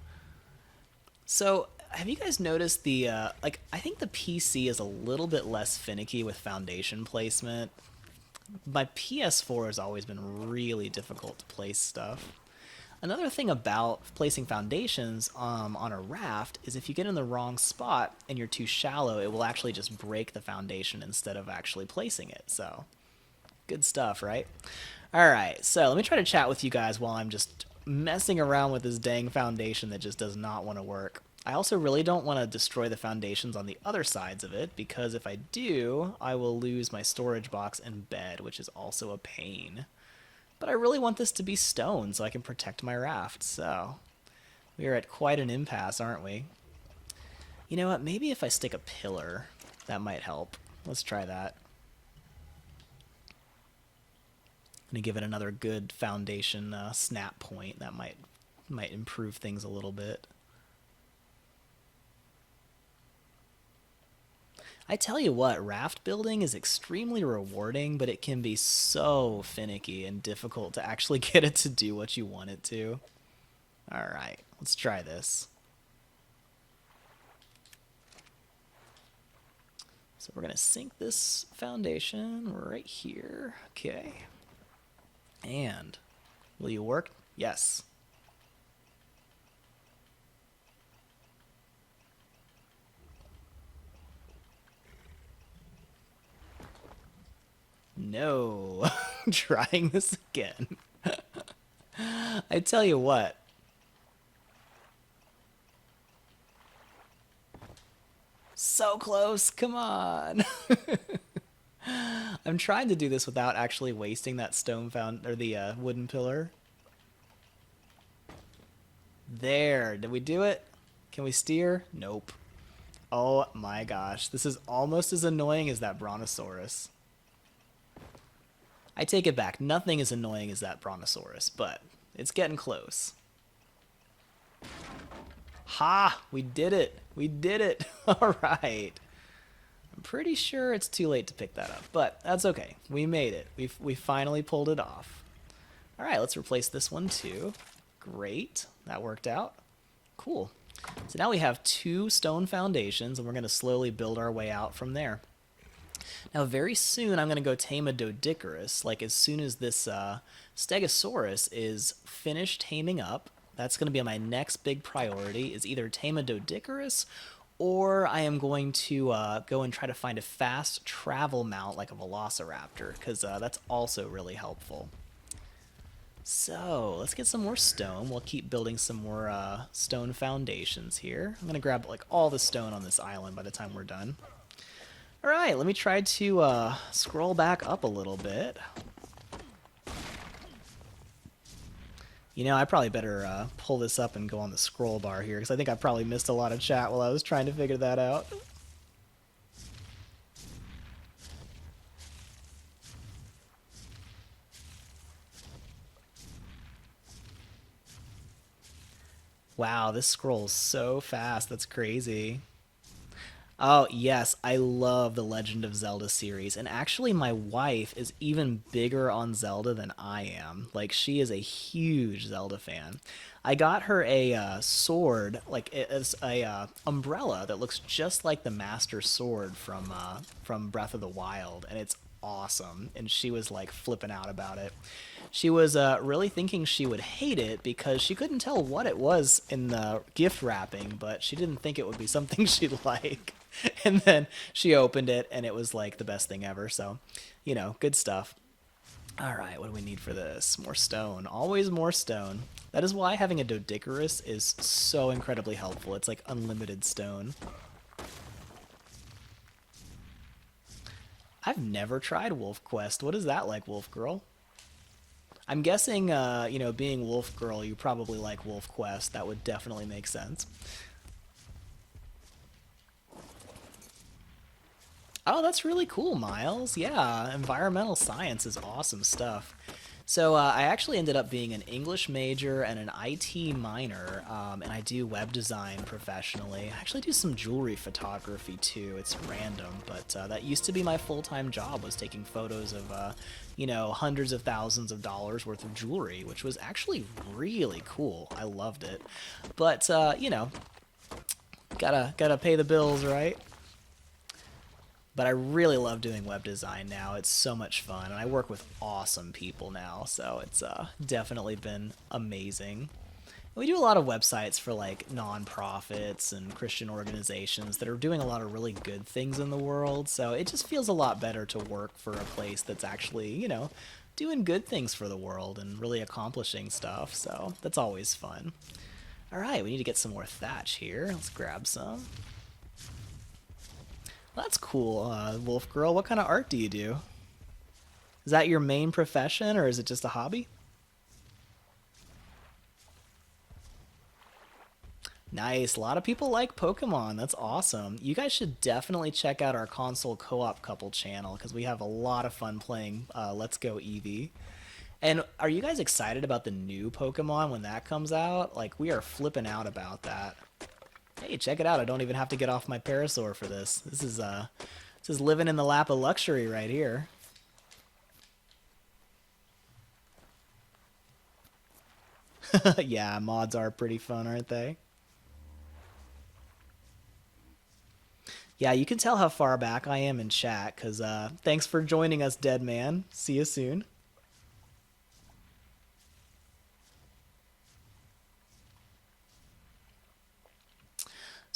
So, have you guys noticed the, like, I think the PC is a little bit less finicky with foundation placement. My PS4 has always been really difficult to place stuff. Another thing about placing foundations on a raft is if you get in the wrong spot and you're too shallow, it will actually just break the foundation instead of actually placing it. So, good stuff, right? Alright, so let me try to chat with you guys while I'm just messing around with this dang foundation that just does not want to work. I also really don't want to destroy the foundations on the other sides of it, because if I do, I will lose my storage box and bed, which is also a pain. But I really want this to be stone so I can protect my raft, so we are at quite an impasse, aren't we? You know what, maybe if I stick a pillar, that might help. Let's try that. I'm going to give it another good foundation snap point. That might improve things a little bit. I tell you what, raft building is extremely rewarding, but it can be so finicky and difficult to actually get it to do what you want it to. Alright, let's try this. So we're going to sink this foundation right here. Okay. And will you work? Yes. No. Trying this again. I tell you what. So close. Come on. I'm trying to do this without actually wasting that stone or the wooden pillar. There. Did we do it? Can we steer? Nope. Oh my gosh, this is almost as annoying as that Brontosaurus. I take it back. Nothing as annoying as that Brontosaurus, but it's getting close. Ha! We did it. We did it. All right. I'm pretty sure it's too late to pick that up, but that's okay. We made it. We finally pulled it off. All right, let's replace this one too. Great. That worked out. Cool. So now we have 2 stone foundations, and we're going to slowly build our way out from there. Now, very soon, I'm going to go tame a Doedicurus. Like, as soon as this Stegosaurus is finished taming up, that's going to be my next big priority, is either tame a Doedicurus, or I am going to go and try to find a fast travel mount like a Velociraptor, because that's also really helpful. So, let's get some more stone. We'll keep building some more stone foundations here. I'm going to grab like all the stone on this island by the time we're done. Alright, let me try to scroll back up a little bit. You know, I probably better pull this up and go on the scroll bar here, because I think I probably missed a lot of chat while I was trying to figure that out. Wow, this scrolls so fast. That's crazy. Oh, yes, I love the Legend of Zelda series. And actually, my wife is even bigger on Zelda than I am. Like, she is a huge Zelda fan. I got her a sword, like it's a umbrella that looks just like the Master Sword from Breath of the Wild, and it's awesome. And she was like flipping out about it. She was really thinking she would hate it because she couldn't tell what it was in the gift wrapping, but she didn't think it would be something she'd like. And then she opened it, and it was like the best thing ever. So, you know, good stuff. All right, what do we need for this? More stone. Always more stone. That is why having a Doedicurus is so incredibly helpful. It's like unlimited stone. I've never tried Wolf Quest. What is that like, Wolf Girl? I'm guessing, you know, being Wolf Girl, you probably like Wolf Quest. That would definitely make sense. Oh, that's really cool, Miles. Yeah, environmental science is awesome stuff. So I actually ended up being an English major and an IT minor, and I do web design professionally. I actually do some jewelry photography too. It's random, but that used to be my full-time job, was taking photos of, you know, hundreds of thousands of dollars worth of jewelry, which was actually really cool. I loved it. But, you know, gotta pay the bills, right? But I really love doing web design now. It's so much fun, and I work with awesome people now, so it's definitely been amazing. We do a lot of websites for like nonprofits and Christian organizations that are doing a lot of really good things in the world, so it just feels a lot better to work for a place that's actually, you know, doing good things for the world and really accomplishing stuff, so that's always fun. All right, we need to get some more thatch here. Let's grab some. That's cool, Wolf Girl. What kind of art do you do? Is that your main profession, or is it just a hobby? Nice. A lot of people like Pokemon. That's awesome. You guys should definitely check out our console co-op couple channel, because we have a lot of fun playing Let's Go Eevee. And are you guys excited about the new Pokemon when that comes out? Like, we are flipping out about that. Hey, check it out. I don't even have to get off my parasaur for this. This is living in the lap of luxury right here. Yeah, mods are pretty fun, aren't they? Yeah, you can tell how far back I am in chat, because thanks for joining us, Dead Man. See you soon.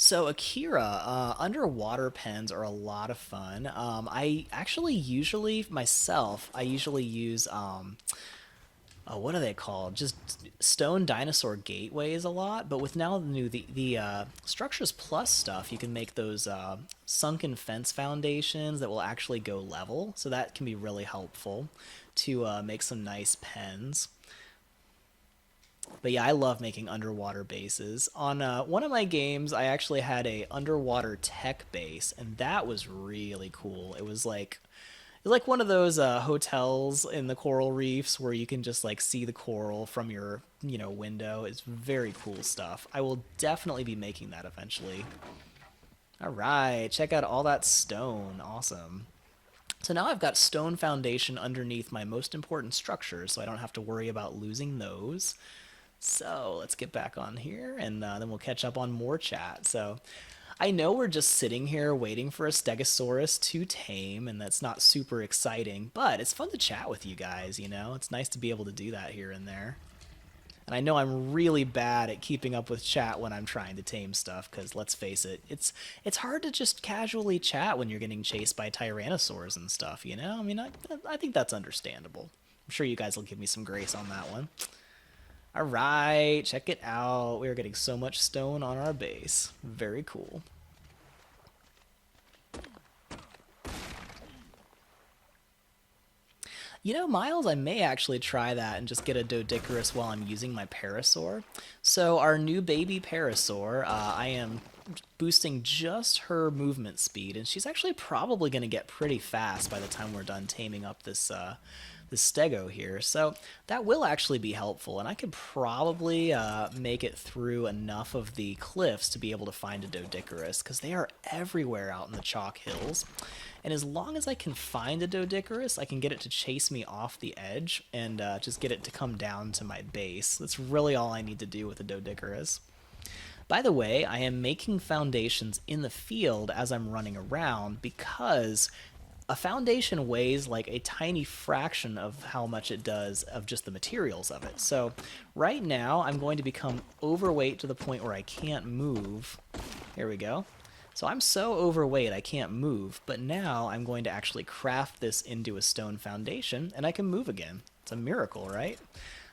So Akira, underwater pens are a lot of fun. I actually usually myself, I usually use what are they called? Just stone dinosaur gateways a lot. But with now the new the Structures Plus stuff, you can make those sunken fence foundations that will actually go level. So that can be really helpful to make some nice pens. But yeah, I love making underwater bases. On one of my games, I actually had a underwater tech base, and that was really cool. It was like one of those hotels in the coral reefs where you can just like see the coral from your window. It's very cool stuff. I will definitely be making that eventually. All right, check out all that stone. Awesome. So now I've got stone foundation underneath my most important structures, so I don't have to worry about losing those. So let's get back on here, and then we'll catch up on more chat. So I know we're just sitting here waiting for a Stegosaurus to tame, and that's not super exciting, but it's fun to chat with you guys, you know? It's nice to be able to do that here and there. And I know I'm really bad at keeping up with chat when I'm trying to tame stuff, because let's face it, it's hard to just casually chat when you're getting chased by tyrannosaurs and stuff, you know? I mean, I think that's understandable. I'm sure you guys will give me some grace on that one. All right, check it out. We are getting so much stone on our base. Very cool. You know, Miles, I may actually try that and just get a Doedicurus while I'm using my Parasaur. So our new baby Parasaur, I am boosting just her movement speed, and she's actually probably going to get pretty fast by the time we're done taming up this Stego here. So that will actually be helpful, and I could probably make it through enough of the cliffs to be able to find a Doedicurus, because they are everywhere out in the chalk hills. And as long as I can find a Doedicurus, I can get it to chase me off the edge and just get it to come down to my base. That's really all I need to do with a Doedicurus. By the way, I am making foundations in the field as I'm running around because a foundation weighs like a tiny fraction of how much it does of just the materials of it. So right now I'm going to become overweight to the point where I can't move. Here we go. So I'm so overweight I can't move, but now I'm going to actually craft this into a stone foundation and I can move again. It's a miracle, right?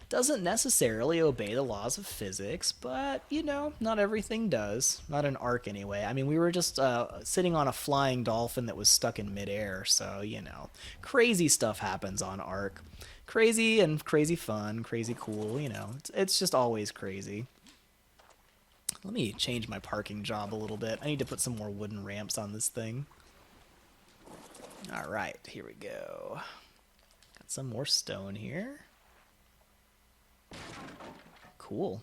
Doesn't necessarily obey the laws of physics, but, you know, not everything does. Not in Ark, anyway. I mean, we were just sitting on a flying dolphin that was stuck in midair, so, you know, crazy stuff happens on Ark. Crazy and crazy fun, crazy cool, you know. It's just always crazy. Let me change my parking job a little bit. I need to put some more wooden ramps on this thing. All right, here we go. Got some more stone here. Cool.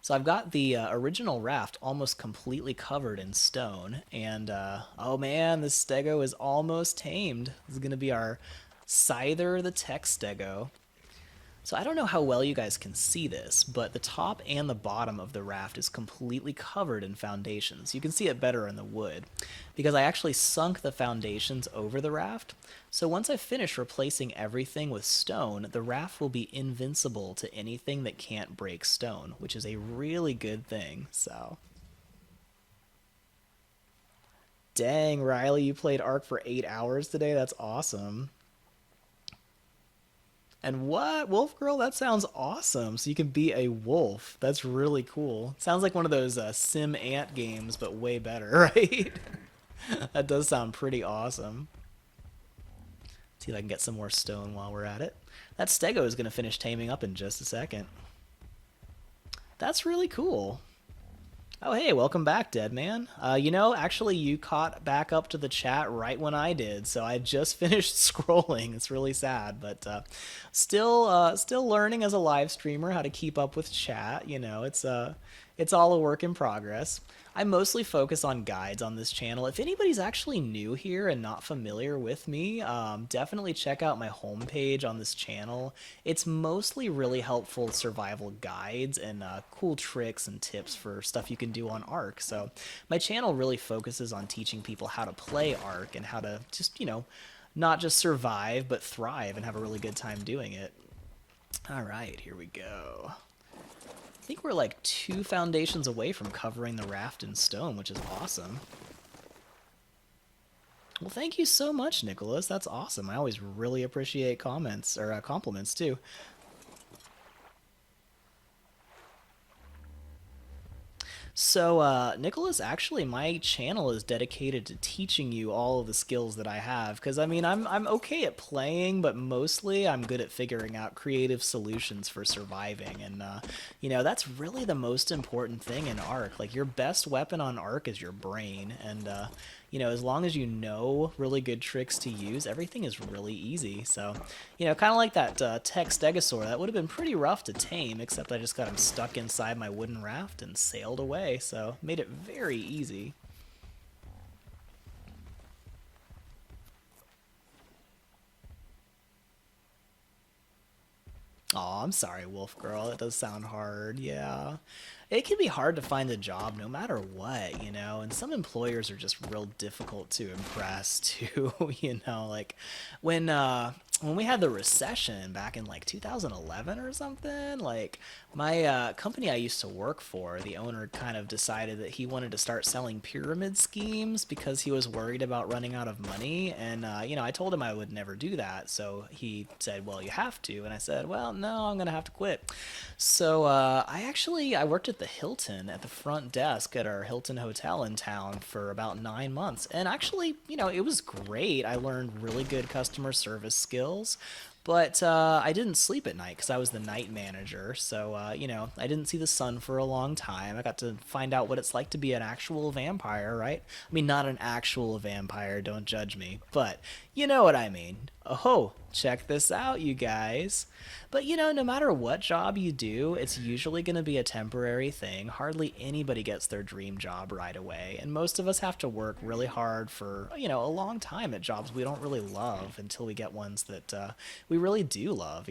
So I've got the original raft almost completely covered in stone, and oh man, this Stego is almost tamed. This is going to be our Scyther the Tek-Stego. So I don't know how well you guys can see this, but the top and the bottom of the raft is completely covered in foundations. You can see it better in the wood, because I actually sunk the foundations over the raft. So once I finish replacing everything with stone, the raft will be invincible to anything that can't break stone, which is a really good thing, so... Dang, Riley, you played Ark for 8 hours today? That's awesome. And what? Wolf Girl? That sounds awesome. So you can be a wolf. That's really cool. Sounds like one of those sim ant games, but way better, right? That does sound pretty awesome. See if I can get some more stone while we're at it. That Stego is going to finish taming up in just a second. That's really cool. Oh, hey, welcome back, Deadman. You know, actually, you caught back up to the chat right when I did, so I just finished scrolling. It's really sad, but still learning as a live streamer how to keep up with chat. You know, it's all a work in progress. I mostly focus on guides on this channel. If anybody's actually new here and not familiar with me, definitely check out my homepage on this channel. It's mostly really helpful survival guides and cool tricks and tips for stuff you can do on Ark. So my channel really focuses on teaching people how to play Ark and how to just, you know, not just survive, but thrive and have a really good time doing it. All right, here we go. I think we're like 2 foundations away from covering the raft in stone, which is awesome. Well, thank you so much, Nicholas. That's awesome. I always really appreciate comments, or compliments, too. So, Nicholas, actually, my channel is dedicated to teaching you all of the skills that I have. Because, I mean, I'm okay at playing, but mostly I'm good at figuring out creative solutions for surviving. And, that's really the most important thing in Ark. Like, your best weapon on Ark is your brain. And, as long as you know really good tricks to use, everything is really easy. So, kind of like that Tek-Stegosaur, that would have been pretty rough to tame, except I just got him stuck inside my wooden raft and sailed away, so made it very easy. Oh, I'm sorry, Wolf Girl. It does sound hard. Yeah. It can be hard to find a job no matter what, and some employers are just real difficult to impress too, like when we had the recession back in like 2011 or something, like my company I used to work for, the owner kind of decided that he wanted to start selling pyramid schemes because he was worried about running out of money. And, I told him I would never do that. So he said, well, you have to. And I said, well, no, I'm going to have to quit. So I worked at the Hilton at the front desk at our Hilton Hotel in town for about 9 months. And actually, it was great. I learned really good customer service skills. But I didn't sleep at night because I was the night manager. So, I didn't see the sun for a long time. I got to find out what it's like to be an actual vampire, right? I mean, not an actual vampire, don't judge me. But you know what I mean. Oh, check this out, you guys. But no matter what job you do, it's usually going to be a temporary thing. Hardly anybody gets their dream job right away. And most of us have to work really hard for, a long time at jobs we don't really love until we get ones that we really do love.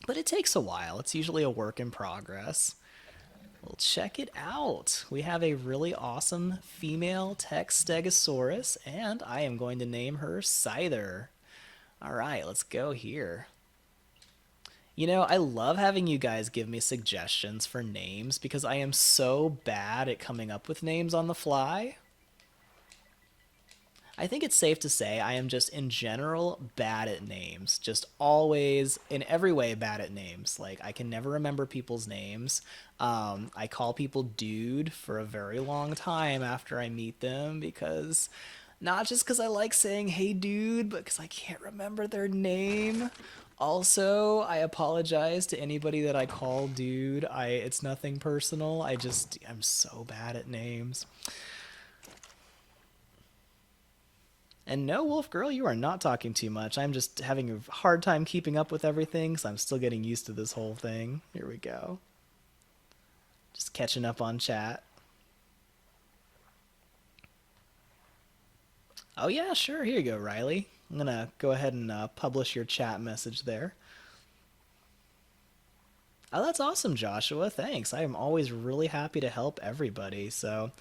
But it takes a while. It's usually a work in progress. Well, check it out. We have a really awesome female Tek-Stegosaurus, and I am going to name her Scyther. All right, let's go here. I love having you guys give me suggestions for names because I am so bad at coming up with names on the fly. I think it's safe to say I am just in general bad at names. Just always, in every way, bad at names. Like, I can never remember people's names. I call people dude for a very long time after I meet them because not just because I like saying hey dude, but because I can't remember their name. Also, I apologize to anybody that I call dude. It's nothing personal. I'm so bad at names. And no, Wolf Girl, you are not talking too much. I'm just having a hard time keeping up with everything, so I'm still getting used to this whole thing. Here we go. Just catching up on chat. Oh yeah, sure. Here you go, Riley. I'm gonna go ahead and publish your chat message there. Oh, that's awesome, Joshua. Thanks. I am always really happy to help everybody. So,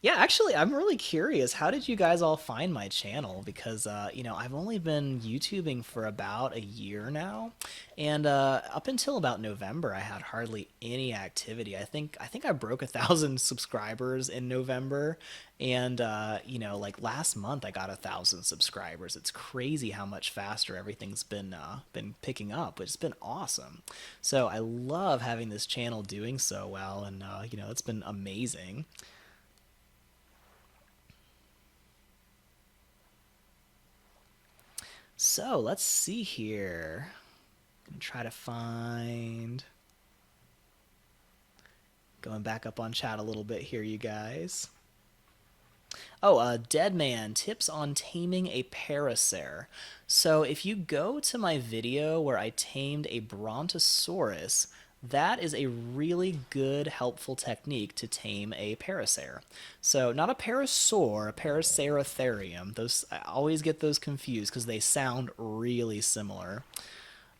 yeah, actually, I'm really curious. How did you guys all find my channel? Because, I've only been YouTubing for about a year now, and up until about November, I had hardly any activity. I think I broke 1,000 subscribers in November, and like last month, I got 1,000 subscribers. It's crazy how much faster everything's been picking up. It's been awesome. So I love having this channel doing so well, and it's been amazing. So let's see here. Gonna try to find. Going back up on chat a little bit here, you guys. Oh, Dead Man, tips on taming a parasaur. So if you go to my video where I tamed a brontosaurus, that is a really good, helpful technique to tame a parasaur. So not a parasaur, a paraceratherium. Those I always get those confused because they sound really similar.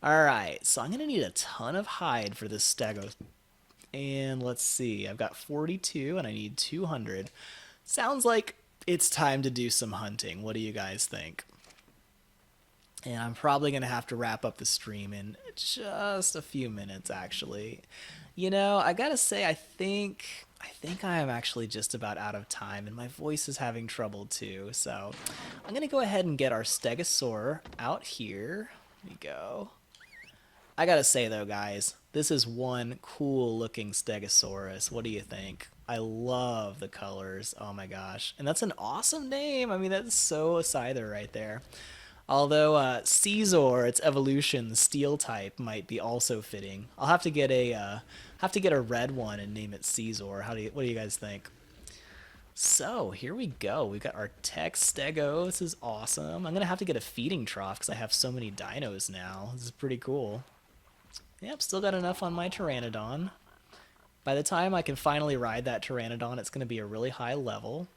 All right, so I'm gonna need a ton of hide for this stego. And let's see, I've got 42 and I need 200. Sounds like it's time to do some hunting. What do you guys think? And I'm probably going to have to wrap up the stream in just a few minutes, actually. I gotta say, I think I am actually just about out of time, and my voice is having trouble too. So I'm gonna go ahead and get our Stegosaur out here. Here we go. I gotta say though, guys, this is one cool looking Stegosaurus. What do you think? I love the colors. Oh my gosh. And that's an awesome name. I mean, that's so a Scyther right there. Although Caesar, its evolution, the steel type, might be also fitting. I'll have to get a red one and name it Caesar. What do you guys think? So here we go. We've got our Tek-Stego. This is awesome. I'm gonna have to get a feeding trough because I have so many dinos now. This is pretty cool. Yep, still got enough on my Pteranodon. By the time I can finally ride that Pteranodon, it's gonna be a really high level.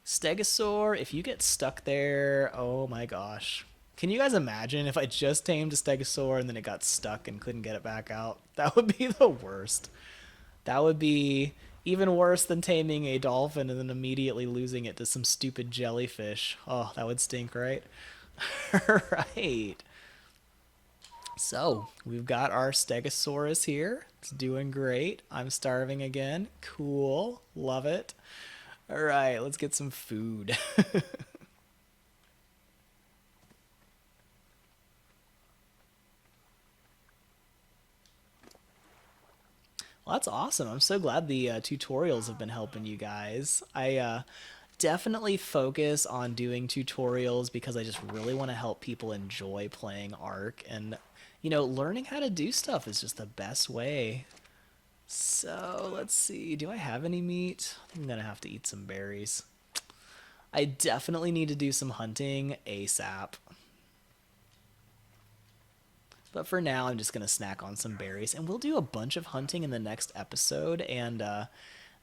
Stegosaur, if you get stuck there, oh my gosh. Can you guys imagine if I just tamed a Stegosaur and then it got stuck and couldn't get it back out? That would be the worst. That would be even worse than taming a dolphin and then immediately losing it to some stupid jellyfish. Oh, that would stink, right? Right. So, we've got our Stegosaurus here. It's doing great. I'm starving again. Cool. Love it. All right, let's get some food. Well, that's awesome. I'm so glad the tutorials have been helping you guys. I definitely focus on doing tutorials because I just really want to help people enjoy playing Ark. And, learning how to do stuff is just the best way. So, let's see. Do I have any meat? I'm going to have to eat some berries. I definitely need to do some hunting ASAP. But for now, I'm just going to snack on some berries. And we'll do a bunch of hunting in the next episode. And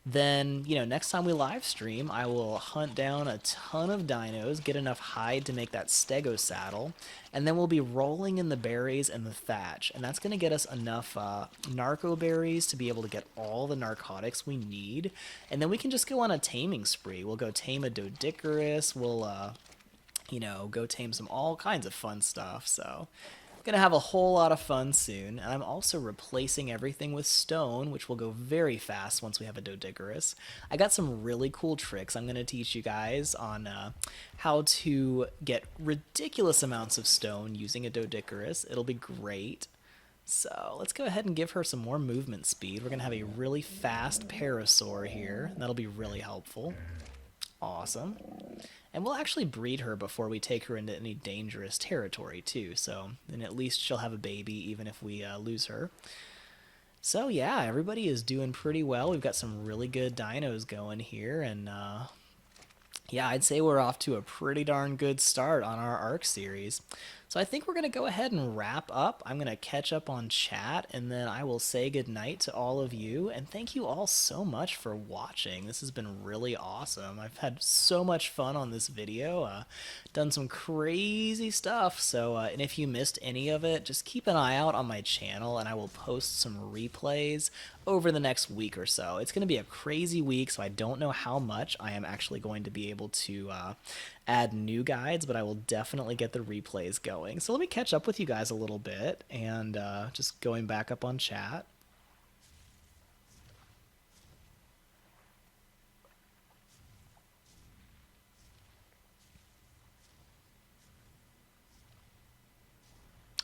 then, next time we live stream, I will hunt down a ton of dinos, get enough hide to make that stego saddle. And then we'll be rolling in the berries and the thatch. And that's going to get us enough narco berries to be able to get all the narcotics we need. And then we can just go on a taming spree. We'll go tame a Doedicurus. We'll, go tame some all kinds of fun stuff. So gonna have a whole lot of fun soon, and I'm also replacing everything with stone, which will go very fast once we have a Doedicurus. I got some really cool tricks I'm gonna teach you guys on how to get ridiculous amounts of stone using a Doedicurus. It'll be great. So let's go ahead and give her some more movement speed. We're gonna have a really fast parasaur here. That'll be really helpful. Awesome. And we'll actually breed her before we take her into any dangerous territory, too. So then at least she'll have a baby, even if we lose her. So yeah, everybody is doing pretty well. We've got some really good dinos going here. And yeah, I'd say we're off to a pretty darn good start on our Ark series. So I think we're going to go ahead and wrap up. I'm going to catch up on chat, and then I will say goodnight to all of you. And thank you all so much for watching. This has been really awesome. I've had so much fun on this video. Done some crazy stuff. So, and if you missed any of it, just keep an eye out on my channel, and I will post some replays over the next week or so. It's going to be a crazy week, so I don't know how much I am actually going to be able to add new guides, but I will definitely get the replays going. So let me catch up with you guys a little bit, and just going back up on chat.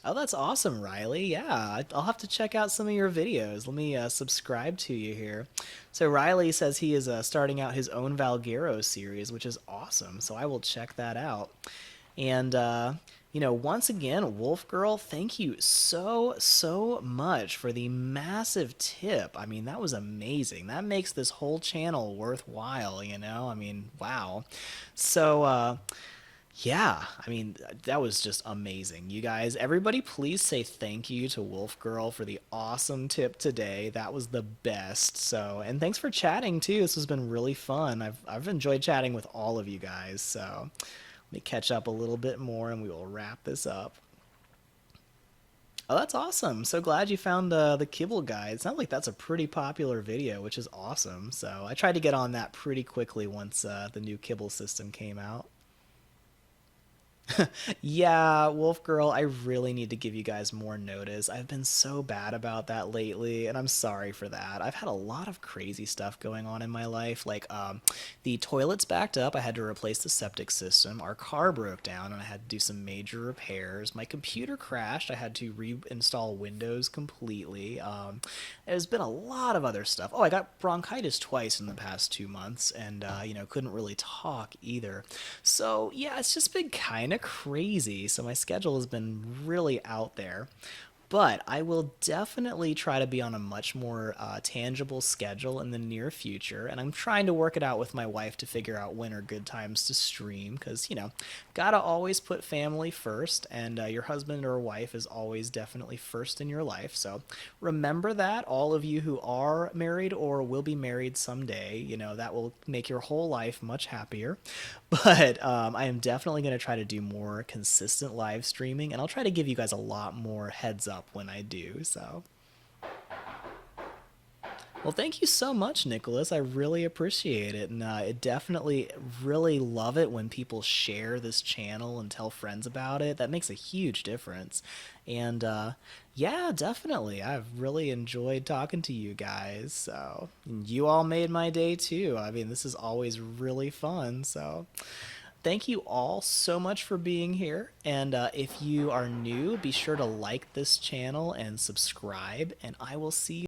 Oh, that's awesome, Riley. Yeah, I'll have to check out some of your videos. Let me subscribe to you here. So Riley says he is starting out his own Valguero series, which is awesome. So I will check that out. And, once again, Wolf Girl, thank you so much for the massive tip. I mean, that was amazing. That makes this whole channel worthwhile, I mean, wow. So, yeah, I mean, that was just amazing. You guys, everybody please say thank you to Wolf Girl for the awesome tip today. That was the best. So, and thanks for chatting too. This has been really fun. I've enjoyed chatting with all of you guys. So, let me catch up a little bit more and we will wrap this up. Oh, that's awesome. So glad you found the kibble guide. It sounds like that's a pretty popular video, which is awesome. So, I tried to get on that pretty quickly once the new kibble system came out. Yeah, Wolf Girl, I really need to give you guys more notice. I've been so bad about that lately, and I'm sorry for that. I've had a lot of crazy stuff going on in my life. Like, the toilet's backed up. I had to replace the septic system. Our car broke down, and I had to do some major repairs. My computer crashed. I had to reinstall Windows completely. There's been a lot of other stuff. Oh, I got bronchitis twice in the past 2 months, and couldn't really talk either. So yeah, it's just been kind of crazy. So my schedule has been really out there. But I will definitely try to be on a much more tangible schedule in the near future. And I'm trying to work it out with my wife to figure out when are good times to stream. Because, gotta always put family first. And your husband or wife is always definitely first in your life. So remember that, all of you who are married or will be married someday. That will make your whole life much happier. But I am definitely going to try to do more consistent live streaming, and I'll try to give you guys a lot more heads up when I do. So, well, thank you so much, Nicholas. I really appreciate it, and I definitely really love it when people share this channel and tell friends about it. That makes a huge difference. And yeah, definitely, I've really enjoyed talking to you guys. So, and you all made my day too. I mean, this is always really fun. So, thank you all so much for being here. And if you are new, be sure to like this channel and subscribe. And I will see you